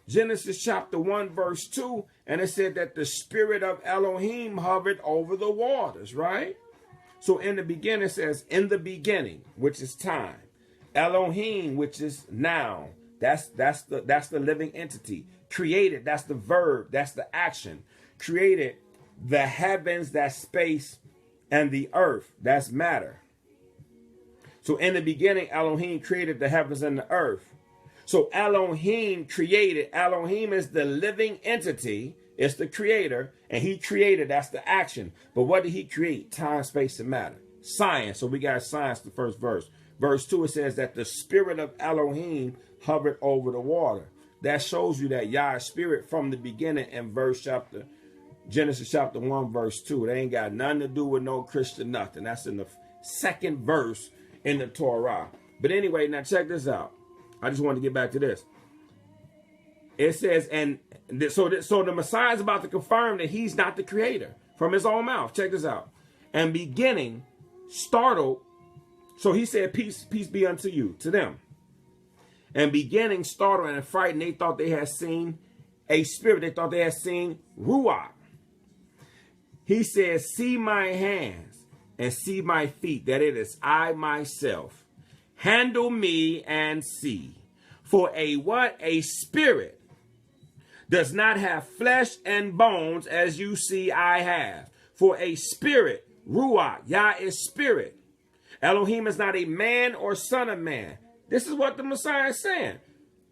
Genesis chapter 1, verse 2. And it said that the spirit of Elohim hovered over the waters, right? So in the beginning, it says, in the beginning, which is time. Elohim, which is noun. That's the living entity. Created, that's the verb, that's the action. Created the heavens, that's space, and the earth, that's matter. So in the beginning, Elohim created the heavens and the earth. So Elohim created. Elohim is the living entity. It's the creator. And he created. That's the action. But what did he create? Time, space, and matter. Science. So we got science, the first verse. Verse 2, it says that the spirit of Elohim hovered over the water. That shows you that Yah is spirit from the beginning in Genesis chapter 1, verse 2. They ain't got nothing to do with no Christian nothing. That's in the second verse in the Torah. But anyway, now check this out. I just wanted to get back to this. It says, and so the Messiah is about to confirm that he's not the creator from his own mouth. Check this out. And beginning, startled. So he said, peace be unto you, to them. And beginning, startled and frightened, they thought they had seen a spirit. They thought they had seen Ruach. He says, see my hands and see my feet, that it is I myself. Handle me and see. For a what? A spirit does not have flesh and bones as you see I have. For a spirit, Ruach, Yah is spirit. Elohim is not a man or son of man. This is what the Messiah is saying.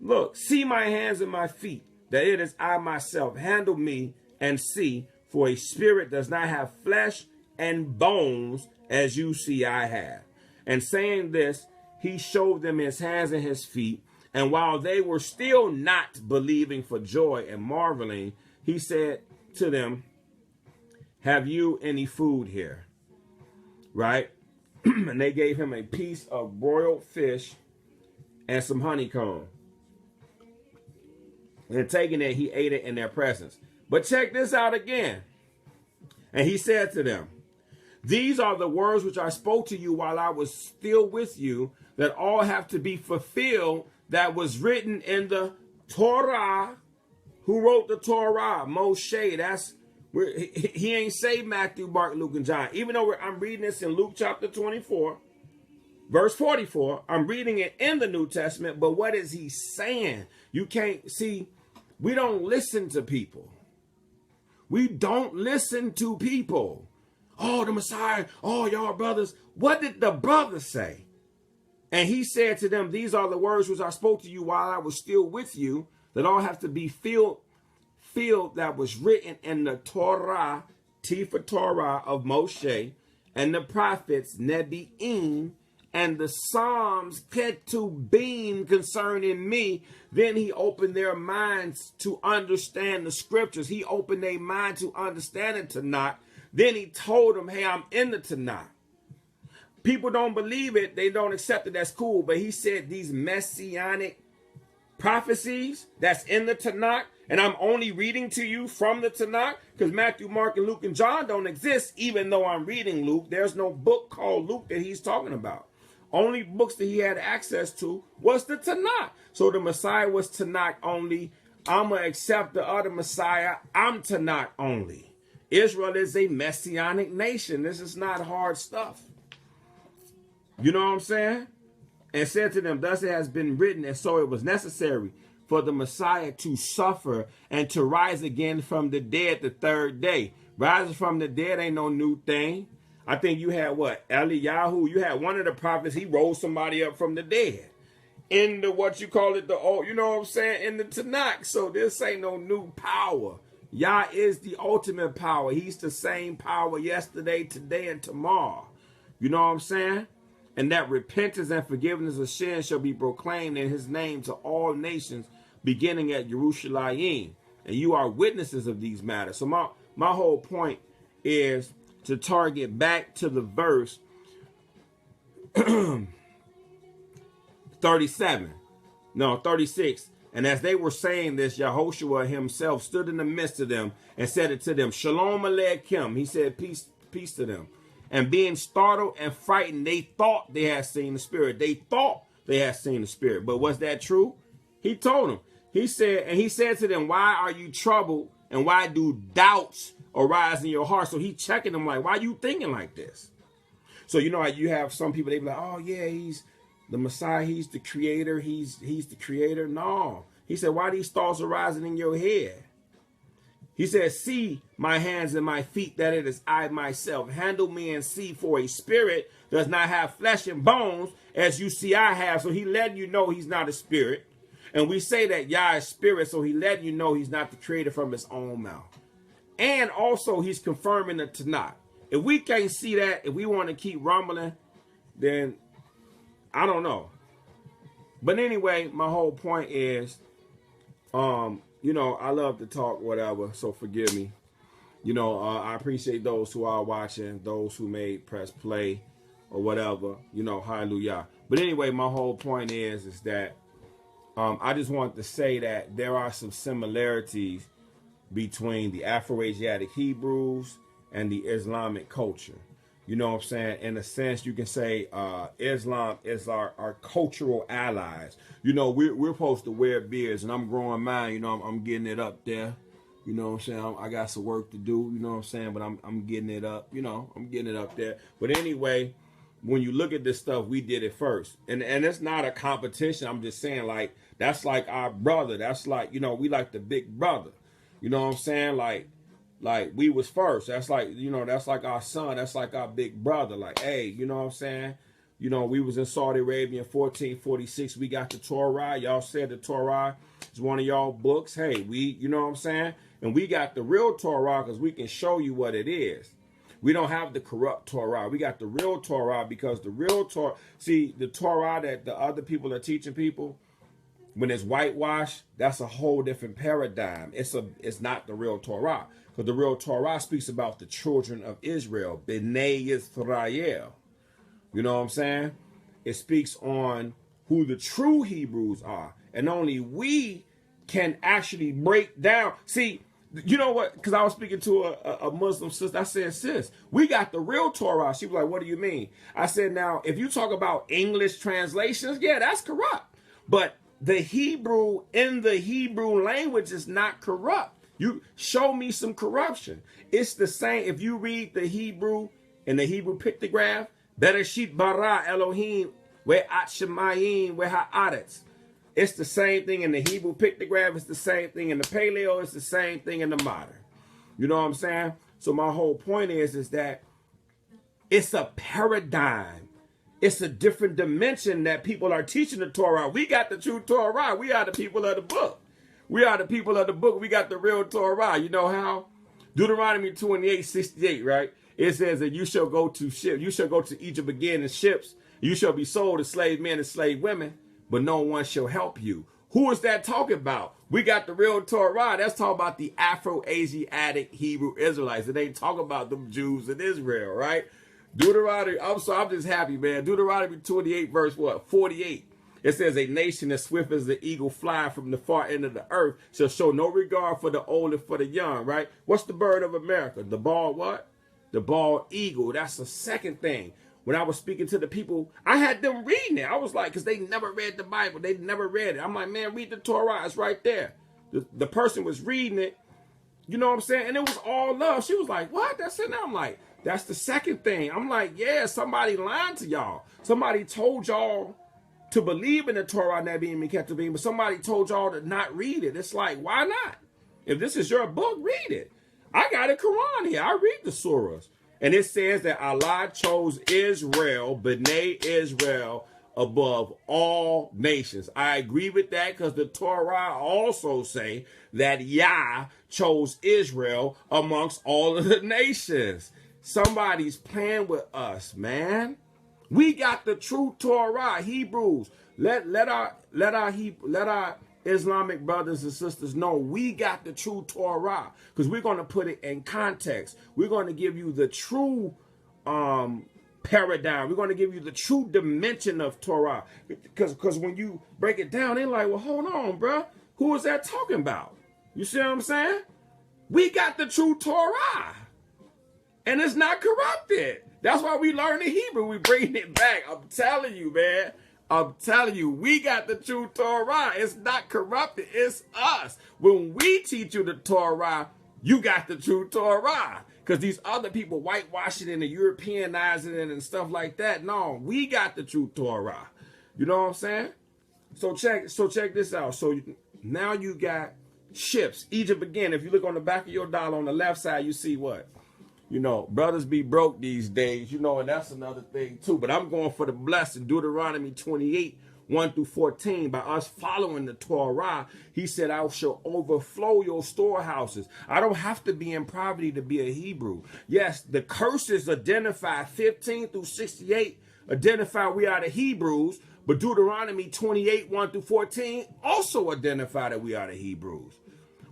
Look, see my hands and my feet, that it is I myself. Handle me and see, for a spirit does not have flesh and bones as you see I have. And saying this, he showed them his hands and his feet. And while they were still not believing for joy and marveling, he said to them, have you any food here? Right? And they gave him a piece of broiled fish and some honeycomb. And taking it, he ate it in their presence. But check this out again. And he said to them, these are the words which I spoke to you while I was still with you, that all have to be fulfilled that was written in the Torah. Who wrote the Torah? Moshe. That's where he ain't say Matthew, Mark, Luke, and John. Even though I'm reading this in Luke chapter 24, verse 44, I'm reading it in the New Testament, but what is he saying? You can't see, we don't listen to people. We don't listen to people. Oh, the Messiah. Oh, y'all brothers. What did the brother say? And he said to them, these are the words which I spoke to you while I was still with you, that all have to be filled that was written in the Torah, T for Torah of Moshe, and the prophets, Nebi'im, and the Psalms, Ketubim, concerning me. Then he opened their minds to understand the scriptures. He opened their mind to understand the Tanakh. Then he told them, hey, I'm in the Tanakh. People don't believe it. They don't accept it. That's cool. But he said these messianic prophecies that's in the Tanakh, and I'm only reading to you from the Tanakh because Matthew, Mark, and Luke, and John don't exist, even though I'm reading Luke. There's no book called Luke that he's talking about. Only books that he had access to was the Tanakh. So the Messiah was Tanakh only. I'm going to accept the other Messiah. I'm Tanakh only. Israel is a messianic nation. This is not hard stuff. You know what I'm saying? And said to them, thus it has been written, and so it was necessary for the Messiah to suffer and to rise again from the dead the third day. Rising from the dead ain't no new thing. I think you had what? Eliyahu, you had one of the prophets, he rose somebody up from the dead. In the, what you call it, the old, you know what I'm saying? In the Tanakh. So this ain't no new power. Yah is the ultimate power. He's the same power yesterday, today, and tomorrow. You know what I'm saying? And that repentance and forgiveness of sin shall be proclaimed in his name to all nations, beginning at Jerusalem. And you are witnesses of these matters. So my whole point is to target back to the verse 36. And as they were saying this, Yahushua himself stood in the midst of them and said it to them, Shalom Aleichem. He said, peace to them. And being startled and frightened, they thought they had seen the Spirit. They thought they had seen the Spirit. But was that true? He told them. He said to them, why are you troubled? And why do doubts arise in your heart? So he checking them like, why are you thinking like this? So you know how you have some people, they be like, oh yeah, he's the Messiah. He's the creator. He's the creator. No. He said, why these thoughts arising in your head? He said, see my hands and my feet, that it is I myself. Handle me and see, for a spirit does not have flesh and bones, as you see I have. So he letting you know he's not a spirit. And we say that Yah is spirit, so he letting you know he's not the creator from his own mouth. And also he's confirming the Tanakh. If we can't see that, if we want to keep rumbling, then I don't know. But anyway, my whole point is, you know, I love to talk, whatever, so forgive me. You know, I appreciate those who are watching, those who may press play or whatever, you know, hallelujah. But anyway, my whole point is that I just want to say that there are some similarities between the Afro-Asiatic Hebrews and the Islamic culture. You know what I'm saying? In a sense, you can say Islam is our cultural allies. You know, we're supposed to wear beards, and I'm growing mine. You know, I'm getting it up there. You know what I'm saying? I got some work to do. You know what I'm saying? But I'm getting it up. You know, I'm getting it up there. But anyway, when you look at this stuff, we did it first, and it's not a competition. I'm just saying, like, that's like our brother. That's like, you know, we like the big brother. You know what I'm saying? Like we was first. That's like, you know, that's like our son. That's like our big brother. Like, hey, you know what I'm saying? You know, we was in Saudi Arabia in 1446. We got the Torah. Y'all said the Torah is one of y'all books. Hey, you know what I'm saying? And we got the real Torah because we can show you what it is. We don't have the corrupt Torah. We got the real Torah because the real Torah, see, the Torah that the other people are teaching people, when it's whitewashed, that's a whole different paradigm. It's not the real Torah. Because the real Torah speaks about the children of Israel, Beney YISRAEL. You know what I'm saying? It speaks on who the true Hebrews are. And only we can actually break down. See, you know what? Because I was speaking to a Muslim sister. I said, sis, we got the real Torah. She was like, what do you mean? I said, now, if you talk about English translations, yeah, that's corrupt. But the Hebrew in the Hebrew language is not corrupt. You show me some corruption. It's the same. If you read the Hebrew in the Hebrew pictograph, Bereshit bara Elohim ve'at shemayim ve'ha'aretz. It's the same thing in the Hebrew pictograph. It's the same thing in the Paleo. It's the same thing in the modern. You know what I'm saying? So my whole point is that it's a paradigm. It's a different dimension that people are teaching the Torah. We got the true Torah. We are the people of the book. We are the people of the book. We got the real Torah. You know how? Deuteronomy 28:68, right? It says that you shall go to ship. You shall go to Egypt again in ships. You shall be sold as slave men and slave women, but no one shall help you. Who is that talking about? We got the real Torah. That's talking about the Afro-Asiatic Hebrew Israelites. It ain't talking about them Jews in Israel, right? Deuteronomy, I'm just happy, man. Deuteronomy 28, verse what? 48. It says, a nation as swift as the eagle fly from the far end of the earth shall show no regard for the old and for the young, right? What's the bird of America? The bald what? The bald eagle. That's the second thing. When I was speaking to the people, I had them reading it. I was like, because they never read the Bible. They never read it. I'm like, man, read the Torah. It's right there. The person was reading it. You know what I'm saying? And it was all love. She was like, what? That's it now? I'm like, that's the second thing. I'm like, yeah, somebody lied to y'all. Somebody told y'all to believe in the Torah that being kept being, but somebody told y'all to not read it. It's like, why not? If this is your book, read it. I got a Quran here. I read the surahs. And it says that Allah chose Israel, Beney Israel, above all nations. I agree with that because the Torah also say that Yah chose Israel amongst all of the nations. Somebody's playing with us, man. We got the true Torah, Hebrews. Let our Islamic brothers and sisters know we got the true Torah because we're going to put it in context. We're going to give you the true paradigm. We're going to give you the true dimension of Torah because when you break it down, they're like, well, hold on, bro. Who is that talking about? You see what I'm saying? We got the true Torah and it's not corrupted. That's why we learn the Hebrew. We bring it back. I'm telling you, man. I'm telling you, we got the true Torah. It's not corrupted. It's us. When we teach you the Torah, you got the true Torah. Because these other people whitewashing it and Europeanizing it and stuff like that. No, we got the true Torah. You know what I'm saying? So check this out. So now you got ships. Egypt again. If you look on the back of your dollar on the left side, you see what? You know, brothers be broke these days, you know, and that's another thing too. But I'm going for the blessing. Deuteronomy 28, 1 through 14. By us following the Torah, he said, I shall overflow your storehouses. I don't have to be in poverty to be a Hebrew. Yes, the curses identify 15 through 68, identify we are the Hebrews. But Deuteronomy 28, 1 through 14 also identify that we are the Hebrews.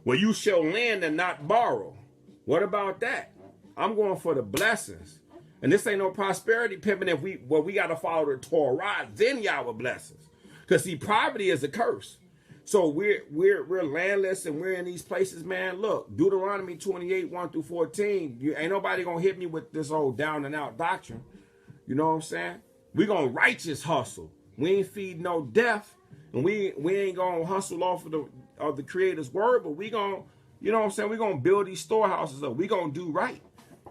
Well, you shall lend and not borrow. What about that? I'm going for the blessings. And this ain't no prosperity pimping. If we got to follow the Torah, then y'all will bless us. Because see, poverty is a curse. So we're landless and we're in these places, man. Look, Deuteronomy 28, 1 through 14. Ain't nobody gonna hit me with this old down and out doctrine. You know what I'm saying? We gonna righteous hustle. We ain't feed no death, and we ain't gonna hustle off of the Creator's word, but we gonna, you know what I'm saying? We gonna build these storehouses up. We gonna do right.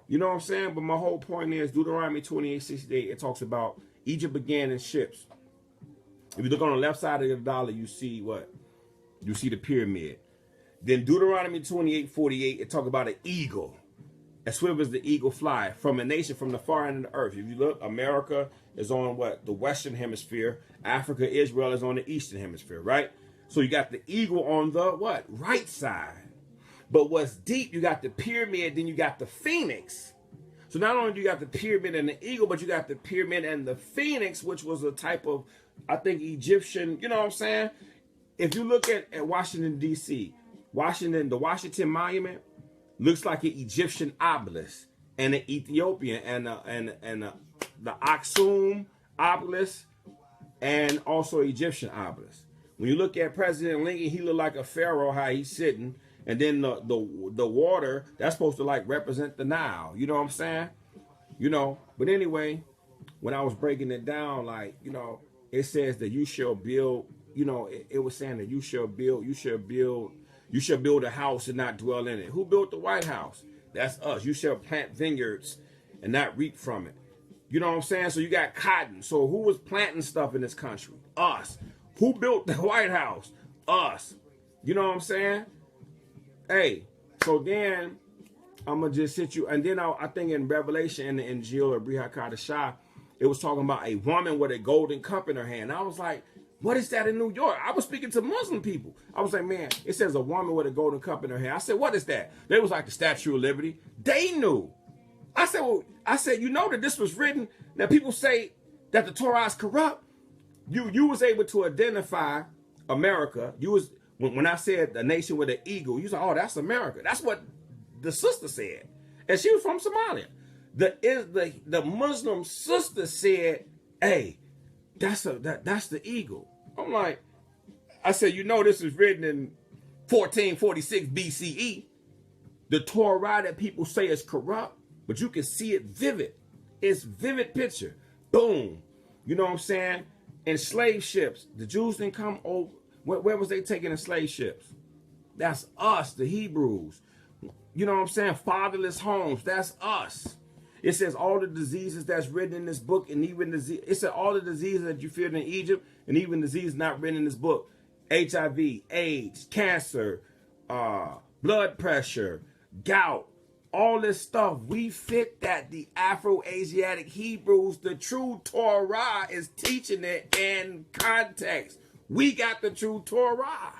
You know what I'm saying? But my whole point is Deuteronomy 28:68. It talks about Egypt began in ships. If you look on the left side of the dollar, you see what? You see the pyramid. Then Deuteronomy 28:48. It talks about an eagle. as swift as the eagle fly, from a nation from the far end of the earth. If you look, America is on what? The western hemisphere. Africa, Israel is on the eastern hemisphere, right? So you got the eagle on the what? Right side. But what's deep, you got the pyramid, then you got the phoenix. So not only do you got the pyramid and the eagle, but you got the pyramid and the phoenix, which was a type of, I think, Egyptian, you know what I'm saying? If you look at Washington, D.C., the Washington Monument looks like an Egyptian obelisk, and an Ethiopian, and the Aksum obelisk, and also Egyptian obelisk. When you look at President Lincoln, he looked like a pharaoh, how he's sitting. And then the water, that's supposed to like represent the Nile. You know what I'm saying? You know, but anyway, when I was breaking it down, like, you know, it says that you shall build, you know, it was saying that you shall build a house and not dwell in it. Who built the White House? That's us. You shall plant vineyards and not reap from it. You know what I'm saying? So you got cotton. So who was planting stuff in this country? Us. Who built the White House? Us. You know what I'm saying? Hey, so then I'm going to just hit you. And then I think in Revelation, in Injil or Bri HaKadoshah, it was talking about a woman with a golden cup in her hand. I was like, what is that in New York? I was speaking to Muslim people. I was like, man, it says a woman with a golden cup in her hand. I said, what is that? They was like the Statue of Liberty. They knew. I said, you know that this was written. Now people say that the Torah is corrupt. You was able to identify America. You was, when I said the nation with an eagle, you said, oh, that's America. That's what the sister said. And she was from Somalia. The Muslim sister said, hey, that's the eagle. I'm like, I said, you know, this is written in 1446 BCE. The Torah that people say is corrupt, but you can see it vivid. It's vivid picture. Boom. You know what I'm saying? And slave ships. The Jews didn't come over. Where was they taking the slave ships? That's us, the Hebrews. You know what I'm saying? Fatherless homes. That's us. It says all the diseases that's written in this book, and even it said all the diseases that you feared in Egypt, and even diseases not written in this book. HIV, AIDS, cancer, blood pressure, gout, all this stuff. We fit that. The Afro-Asiatic Hebrews, the true Torah is teaching it in context. We got the true Torah.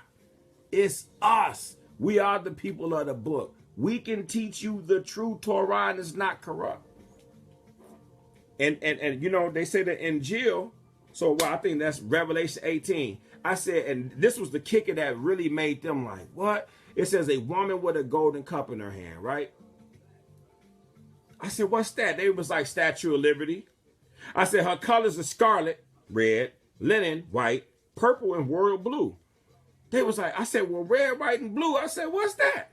It's us. We are the people of the book. We can teach you the true Torah, and it's not corrupt. And you know, they say that in Injil, so well, I think that's Revelation 18. I said, and this was the kicker that really made them like, what? It says a woman with a golden cup in her hand, right? I said, what's that? They was like Statue of Liberty. I said, her colors are scarlet, red, linen, white, purple, and royal blue. They was like, I said, well, red, white, and blue. I said, what's that?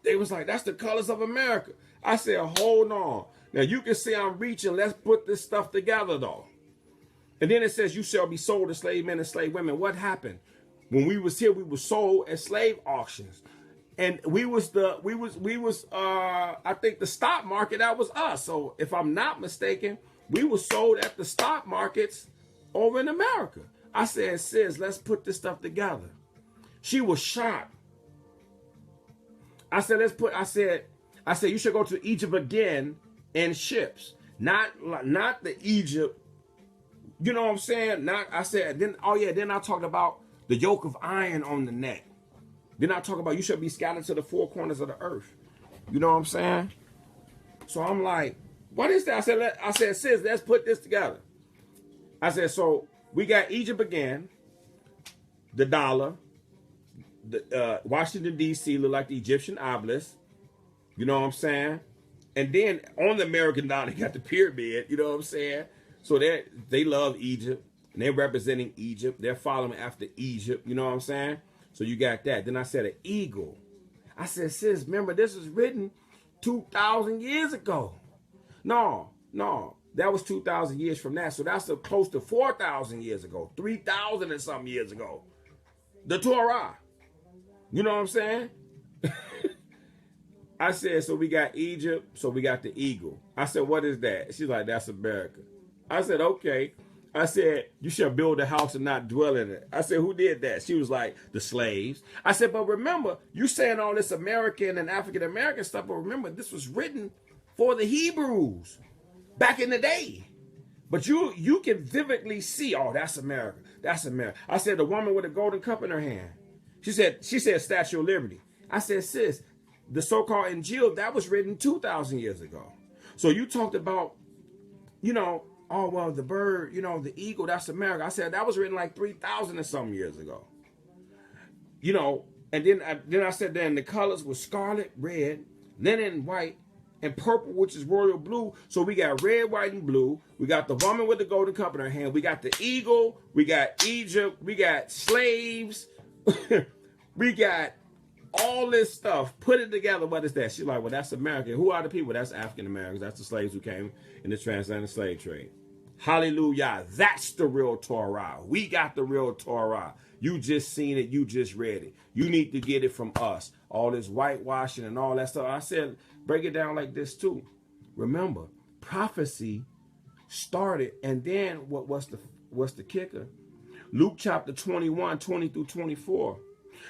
They was like, that's the colors of America. I said, hold on. Now, you can see I'm reaching. Let's put this stuff together, though. And then it says, you shall be sold as slave men and slave women. What happened? When we was here, we were sold at slave auctions. And I think the stock market, that was us. So if I'm not mistaken, we were sold at the stock markets over in America. I said, sis, let's put this stuff together. She was shocked. I said, you should go to Egypt again in ships. Not the Egypt. You know what I'm saying? Then I talked about the yoke of iron on the neck. Then I talk about you should be scattered to the four corners of the earth. You know what I'm saying? So I'm like, what is that? I said, sis, let's put this together. I said, so we got Egypt again, the dollar, the Washington, D.C. look like the Egyptian obelisk. You know what I'm saying? And then on the American dollar, they got the pyramid. You know what I'm saying? So they love Egypt, and they're representing Egypt. They're following after Egypt. You know what I'm saying? So you got that. Then I said an eagle. I said, sis, remember, this was written 2,000 years ago. No, that was 2,000 years from that. So that's close to 4,000 years ago, 3,000 and something years ago. The Torah. You know what I'm saying? I said, so we got Egypt, so we got the eagle. I said, what is that? She's like, that's America. I said, okay. I said, you shall build a house and not dwell in it. I said, who did that? She was like, the slaves. I said, but remember, you saying all this American and African American stuff, but remember, this was written for the Hebrews back in the day. But you can vividly see, oh, that's America. That's America. I said, the woman with a golden cup in her hand. She said, Statue of Liberty. I said, sis, the so-called Injil, that was written 2,000 years ago. So you talked about, oh, well, the bird, the eagle, that's America. I said, that was written like 3,000 and some years ago. And then I said, then the colors were scarlet, red, linen, white, and purple, which is royal blue. So we got red, white, and blue. We got the woman with the golden cup in her hand. We got the eagle. We got Egypt. We got slaves. We got all this stuff. Put it together. What is that? She's like, well, that's America. Who are the people? That's African Americans. That's the slaves who came in the transatlantic slave trade. Hallelujah. That's the real Torah. We got the real Torah. You just seen it. You just read it. You need to get it from us. All this whitewashing and all that stuff. I said, break it down like this too. Remember, prophecy started, and then what's the kicker? Luke chapter 21, 20 through 24.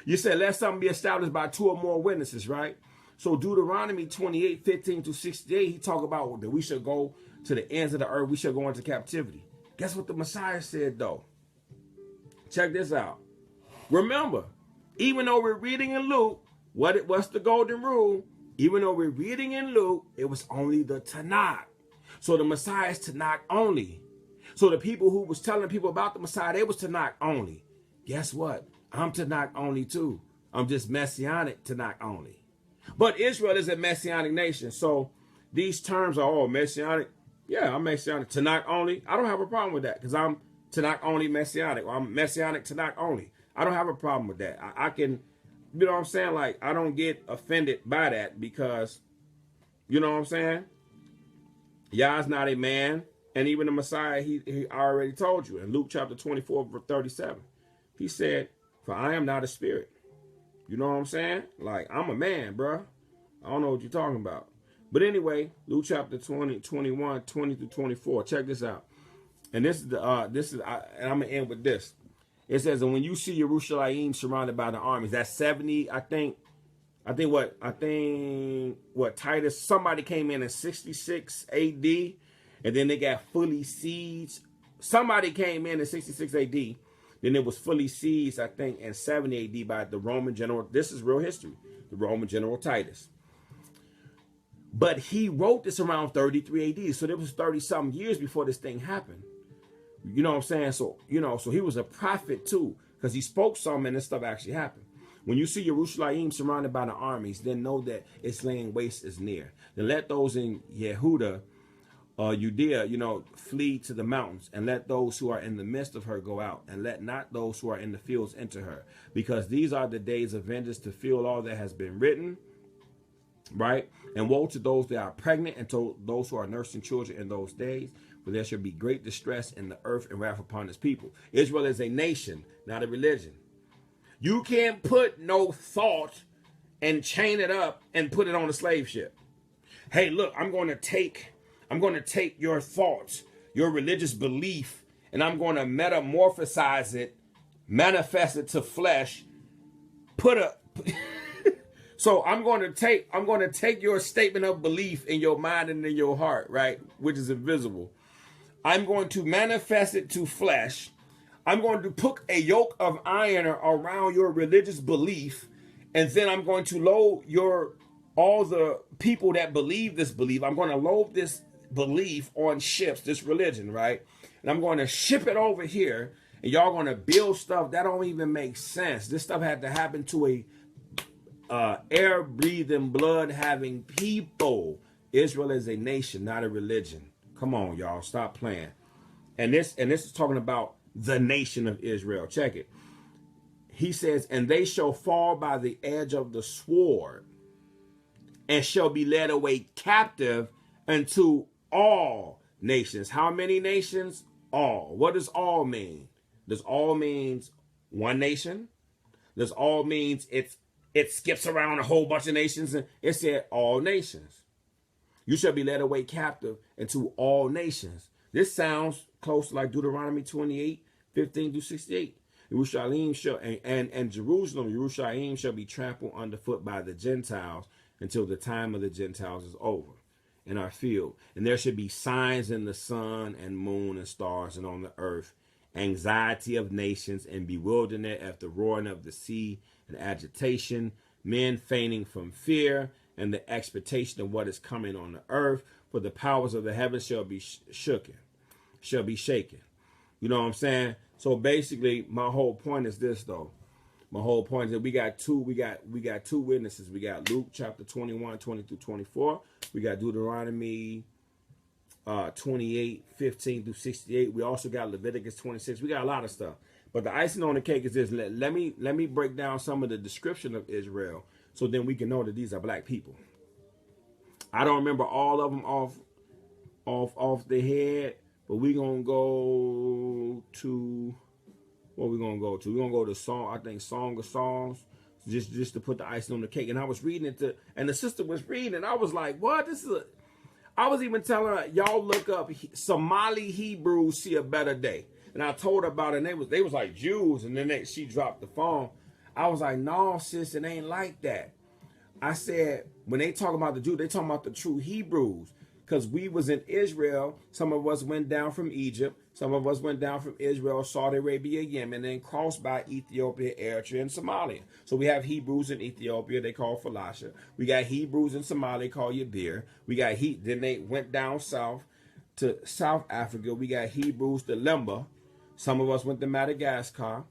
You said, let something be established by 2 or more witnesses, right? So Deuteronomy 28, 15 to 68, he talk about that we should go to the ends of the earth. We should go into captivity. Guess what the Messiah said, though? Check this out. Remember, even though we're reading in Luke, what's the golden rule? Even though we're reading in Luke, it was only the Tanakh. So the Messiah is Tanakh only. So the people who was telling people about the Messiah, they was Tanakh only. Guess what? I'm Tanakh only too. I'm just Messianic Tanakh only. But Israel is a Messianic nation. So these terms are all Messianic. Yeah, I'm Messianic Tanakh only. I don't have a problem with that because I'm Tanakh only Messianic. Or I'm Messianic Tanakh only. I don't have a problem with that. I can, you know what I'm saying? Like, I don't get offended by that because, you know what I'm saying? Yah's not a man. And even the Messiah, he already told you in Luke chapter 24, verse 37. He said, for I am not a spirit. You know what I'm saying? Like, I'm a man, bro. I don't know what you're talking about. But anyway, Luke chapter 21, 20 through 24. Check this out. And and I'm going to end with this. It says, and when you see Jerusalem surrounded by the armies, that's 70, I think Titus, somebody came in 66 AD, and then they got fully sieged. Somebody came in 66 AD. Then it was fully seized, I think, in 70 AD by the Roman general. This is real history. The Roman general Titus. But he wrote this around 33 AD. So there was 30-something years before this thing happened. You know what I'm saying? So, so he was a prophet too. Because he spoke something and this stuff actually happened. When you see Jerusalem surrounded by the armies, then know that its laying waste is near. Then let those in Yehuda, Judea, flee to the mountains, and let those who are in the midst of her go out, and let not those who are in the fields enter her, because these are the days of vengeance to fulfill all that has been written, right? And woe to those that are pregnant and to those who are nursing children in those days, for there shall be great distress in the earth and wrath upon his people. Israel is a nation, not a religion. You can't put no thought and chain it up and put it on a slave ship. Hey, look, I'm going to take your thoughts, your religious belief, and I'm going to metamorphosize it, manifest it to flesh, so I'm going to take your statement of belief in your mind and in your heart, right, which is invisible. I'm going to manifest it to flesh. I'm going to put a yoke of iron around your religious belief, and then I'm going to load all the people that believe this belief. I'm going to load this belief on ships, this religion, right? And I'm going to ship it over here, and y'all going to build stuff that don't even make sense. This stuff had to happen to a air-breathing, blood-having people. Israel is a nation, not a religion. Come on, y'all, stop playing. And this is talking about the nation of Israel. Check it. He says, and they shall fall by the edge of the sword, and shall be led away captive unto all nations. How many nations? All. What does all mean? Does all means one nation? Does all means it skips around a whole bunch of nations? And it said all nations. You shall be led away captive into all nations. This sounds close like Deuteronomy 28, 15 through 68. Jerusalem shall and Jerusalem shall be trampled underfoot by the Gentiles until the time of the Gentiles is over in our field. And there should be signs in the sun and moon and stars and on the earth, anxiety of nations and bewilderment at the roaring of the sea and agitation, men fainting from fear and the expectation of what is coming on the earth, for the powers of the heavens shall be shaken. You know what I'm saying? So basically, my whole point is this, though. My whole point is that we got two witnesses. We got Luke chapter 21, 20 through 24. We got Deuteronomy 28, 15 through 68. We also got Leviticus 26. We got a lot of stuff. But the icing on the cake is this. Let me break down some of the description of Israel so then we can know that these are black people. I don't remember all of them off the head, but we're going to go to, what we're going to go to? We're going to go to Song of Songs, just to put the icing on the cake. And I was reading it, and the sister was reading, and I was like, what? I was even telling her, y'all look up Somali Hebrews see a better day. And I told her about it, and they was like Jews, and then she dropped the phone. I was like, no, sis, it ain't like that. I said, when they talk about the Jews, they talking about the true Hebrews. Because we was in Israel, some of us went down from Egypt, some of us went down from Israel, Saudi Arabia, Yemen, and crossed by Ethiopia, Eritrea, and Somalia. So we have Hebrews in Ethiopia, they call Phalasha. We got Hebrews in Somalia, called Yabir. We got then they went down south to South Africa. We got Hebrews to Lemba. Some of us went to Madagascar.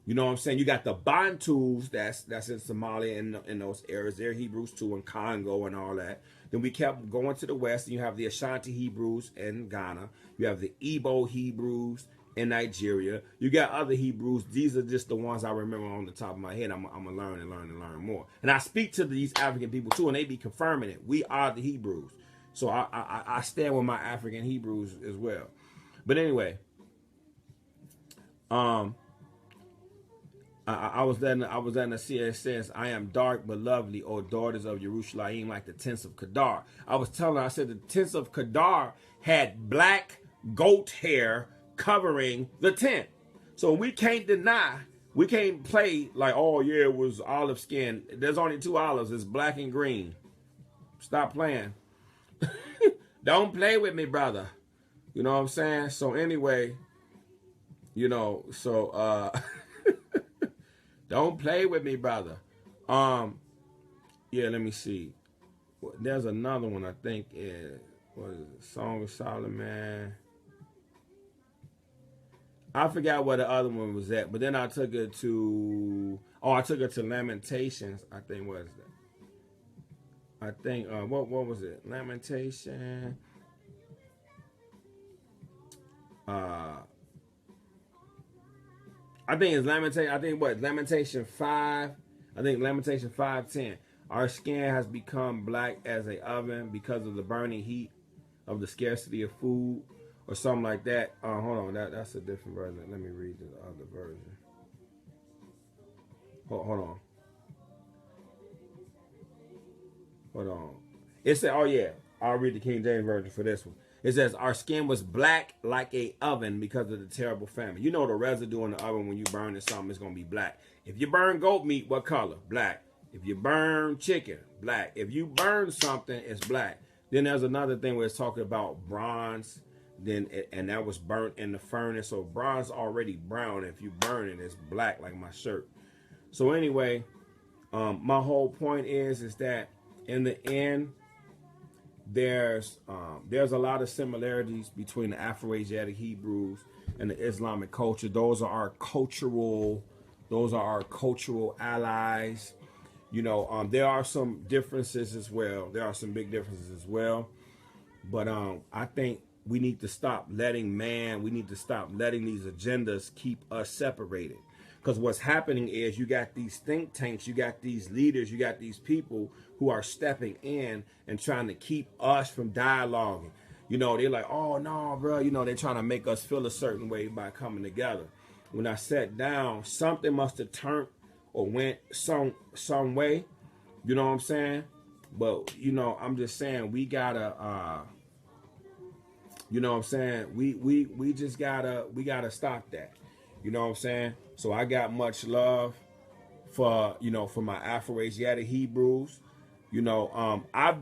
You know what I'm saying? You got the Bantus that's in Somalia and in those areas. They're Hebrews too, in Congo and all that. Then we kept going to the west, and you have the Ashanti Hebrews in Ghana. You have the Igbo Hebrews in Nigeria. You got other Hebrews. These are just the ones I remember on the top of my head. I'm going to learn and learn and learn more. And I speak to these African people too, and they be confirming it. We are the Hebrews. So I stand with my African Hebrews as well. But anyway, I was then to see it says, I am dark but lovely, O daughters of Jerusalem, like the tents of Kedar. I was telling her, I said the tents of Kedar had black goat hair covering the tent. So we can't deny, we can't play like, oh yeah, it was olive skin. There's only two olives, it's black and green. Stop playing. Don't play with me, brother. You know what I'm saying? So anyway, you know, so don't play with me, brother. Yeah, let me see. There's another one I think is, what is it? Song of Solomon. I forgot where the other one was at, but then I took it to Lamentations, I think was that. I think what was it? Lamentation. I think it's Lamentation. I think what? Lamentation 5. I think Lamentation 5:10. Our skin has become black as a oven because of the burning heat of the scarcity of food, or something like that. Hold on, that's a different version. Let me read the other version. Hold on. It said, oh yeah, I'll read the King James version for this one. It says, our skin was black like a oven because of the terrible famine. You know the residue in the oven when you burn something, it's going to be black. If you burn goat meat, what color? Black. If you burn chicken, black. If you burn something, it's black. Then there's another thing where it's talking about bronze, and that was burnt in the furnace. So bronze already brown. If you burn it, it's black like my shirt. So anyway, my whole point is that in the end, there's a lot of similarities between the Afro-Asiatic Hebrews and the Islamic culture. Those are our cultural allies. You know, there are some differences as well. There are some big differences as well. But I think we need to stop letting these agendas keep us separated. Because what's happening is you got these think tanks, you got these leaders, you got these people who are stepping in and trying to keep us from dialoguing. You know, they're like, oh, no, bro. You know, they're trying to make us feel a certain way by coming together. When I sat down, something must have turned or went some way. You know what I'm saying? But, you know, I'm just saying we got to, You know what I'm saying? We just gotta stop that. You know what I'm saying? So I got much love for, you know, for my Afro-Asiatic Hebrews. You know, I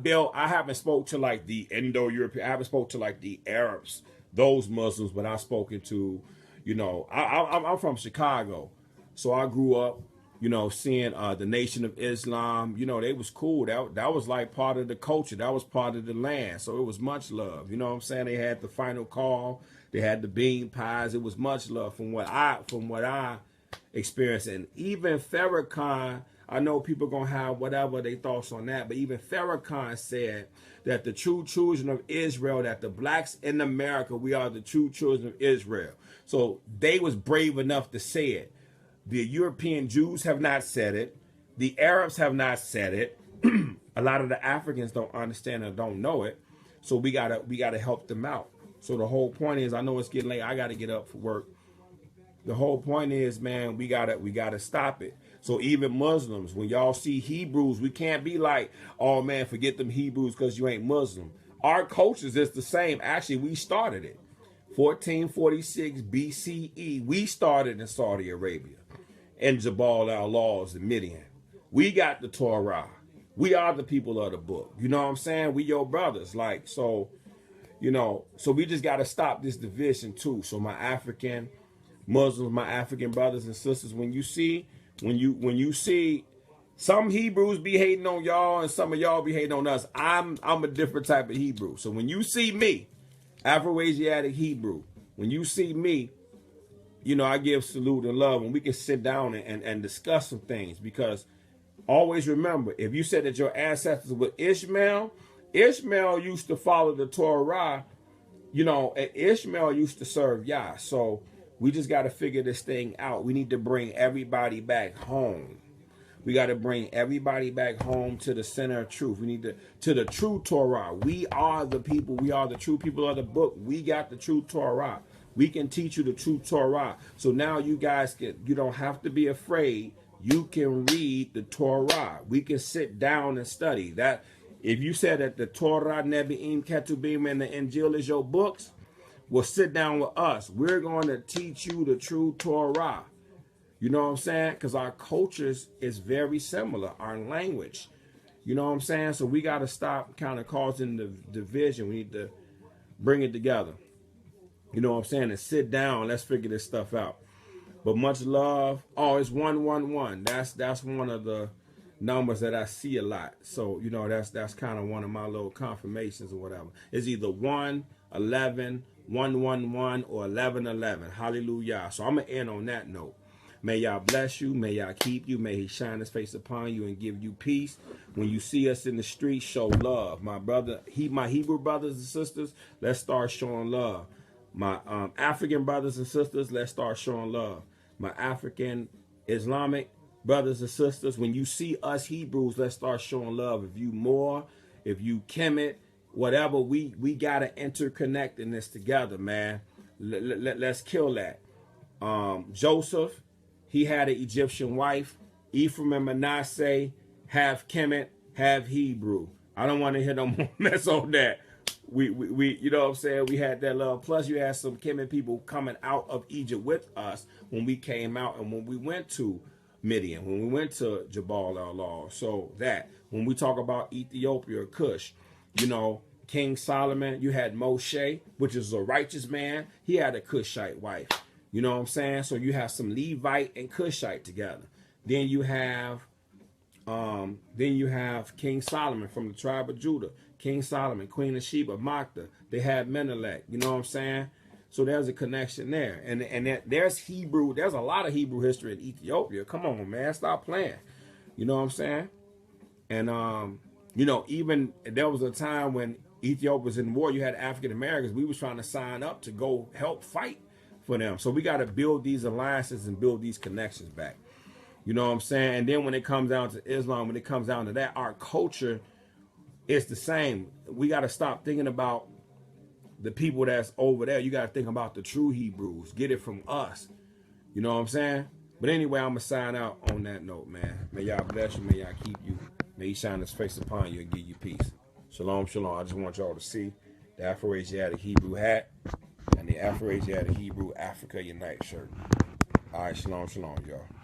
haven't spoke to like the Indo-European, I haven't spoke to like the Arabs, those Muslims, but I've spoken to, you know, I'm from Chicago. So I grew up, you know, seeing the Nation of Islam. You know, they was cool. That was like part of the culture. That was part of the land. So it was much love. You know what I'm saying? They had the final call. They had the bean pies. It was much love from what I experienced. And even Farrakhan, I know people gonna have whatever they thoughts on that, but even Farrakhan said that the true children of Israel, that the blacks in America, we are the true children of Israel. So they was brave enough to say it. The European Jews have not said it. The Arabs have not said it. A lot of the Africans don't understand or don't know it. So we gotta help them out. So the whole point is, I know it's getting late. I gotta get up for work. The whole point is, man, we gotta stop it. So even Muslims, when y'all see Hebrews, we can't be like, oh man, forget them Hebrews because you ain't Muslim. Our cultures is the same. Actually, we started it. 1446 BCE, we started in Saudi Arabia and Jebel el Lawz in Midian. We got the Torah. We are the people of the book. You know what I'm saying? We your brothers. Like, so, you know, so we just got to stop this division too. So my African Muslims, my African brothers and sisters, when you see some Hebrews be hating on y'all and some of y'all be hating on us, I'm a different type of Hebrew. So when you see me, Afro-Asiatic Hebrew, when you see me, you know, I give salute and love, and we can sit down and discuss some things. Because always remember, if you said that your ancestors were Ishmael used to follow the Torah, you know, and Ishmael used to serve Yah. So we just got to figure this thing out. We need to bring everybody back home. We got to bring everybody back home to the center of truth. We need to the true Torah. We are the people. We are the true people of the book. We got the true Torah. We can teach you the true Torah. So now you guys you don't have to be afraid. You can read the Torah. We can sit down and study that. If you said that the Torah, Nevi'im, Ketubim, and the Injil is your books, well, sit down with us. We're going to teach you the true Torah. You know what I'm saying? Because our cultures is very similar. Our language. You know what I'm saying? So we got to stop kind of causing the division. We need to bring it together. You know what I'm saying? And sit down. Let's figure this stuff out. But much love. Oh, it's 111. That's one of the numbers that I see a lot. So, you know, that's kind of one of my little confirmations or whatever. It's either 1, 11, 111, or 1111. Hallelujah. So I'm going to end on that note. May y'all bless you. May y'all keep you. May he shine his face upon you and give you peace. When you see us in the street, show love. My Hebrew brothers and sisters, let's start showing love. My African brothers and sisters, let's start showing love. My African Islamic brothers and sisters, when you see us Hebrews, let's start showing love. If you Moor, if you Kemet, whatever, we got to interconnect in this together, man. Let's kill that. Joseph, he had an Egyptian wife. Ephraim and Manasseh, half Kemet, half Hebrew. I don't want to hear no more mess on that. We you know what I'm saying? We had that love. Plus, you had some Kemet people coming out of Egypt with us when we came out and when we went to Midian, when we went to Jebel el Lawz. So that, when we talk about Ethiopia or Cush, you know, King Solomon, you had Moshe, which is a righteous man. He had a Cushite wife. You know what I'm saying? So you have some Levite and Cushite together. Then you have King Solomon from the tribe of Judah. King Solomon, Queen of Sheba, Makta. They had Menelik. You know what I'm saying? So there's a connection there. And there's Hebrew. There's a lot of Hebrew history in Ethiopia. Come on, man. Stop playing. You know what I'm saying? And, you know, even there was a time when Ethiopia was in war. You had African Americans. We was trying to sign up to go help fight for them. So we got to build these alliances and build these connections back. You know what I'm saying? And then when it comes down to Islam, when it comes down to that, our culture is the same. We got to stop thinking about the people that's over there. You got to think about the true Hebrews. Get it from us. You know what I'm saying? But anyway, I'm going to sign out on that note, man. May y'all bless you. May y'all keep you. May he shine his face upon you and give you peace. Shalom, shalom. I just want y'all to see the Afro-Asiatic Hebrew hat, and the Afro-Asiatic Hebrew Africa Unite shirt. All right, shalom, shalom, y'all.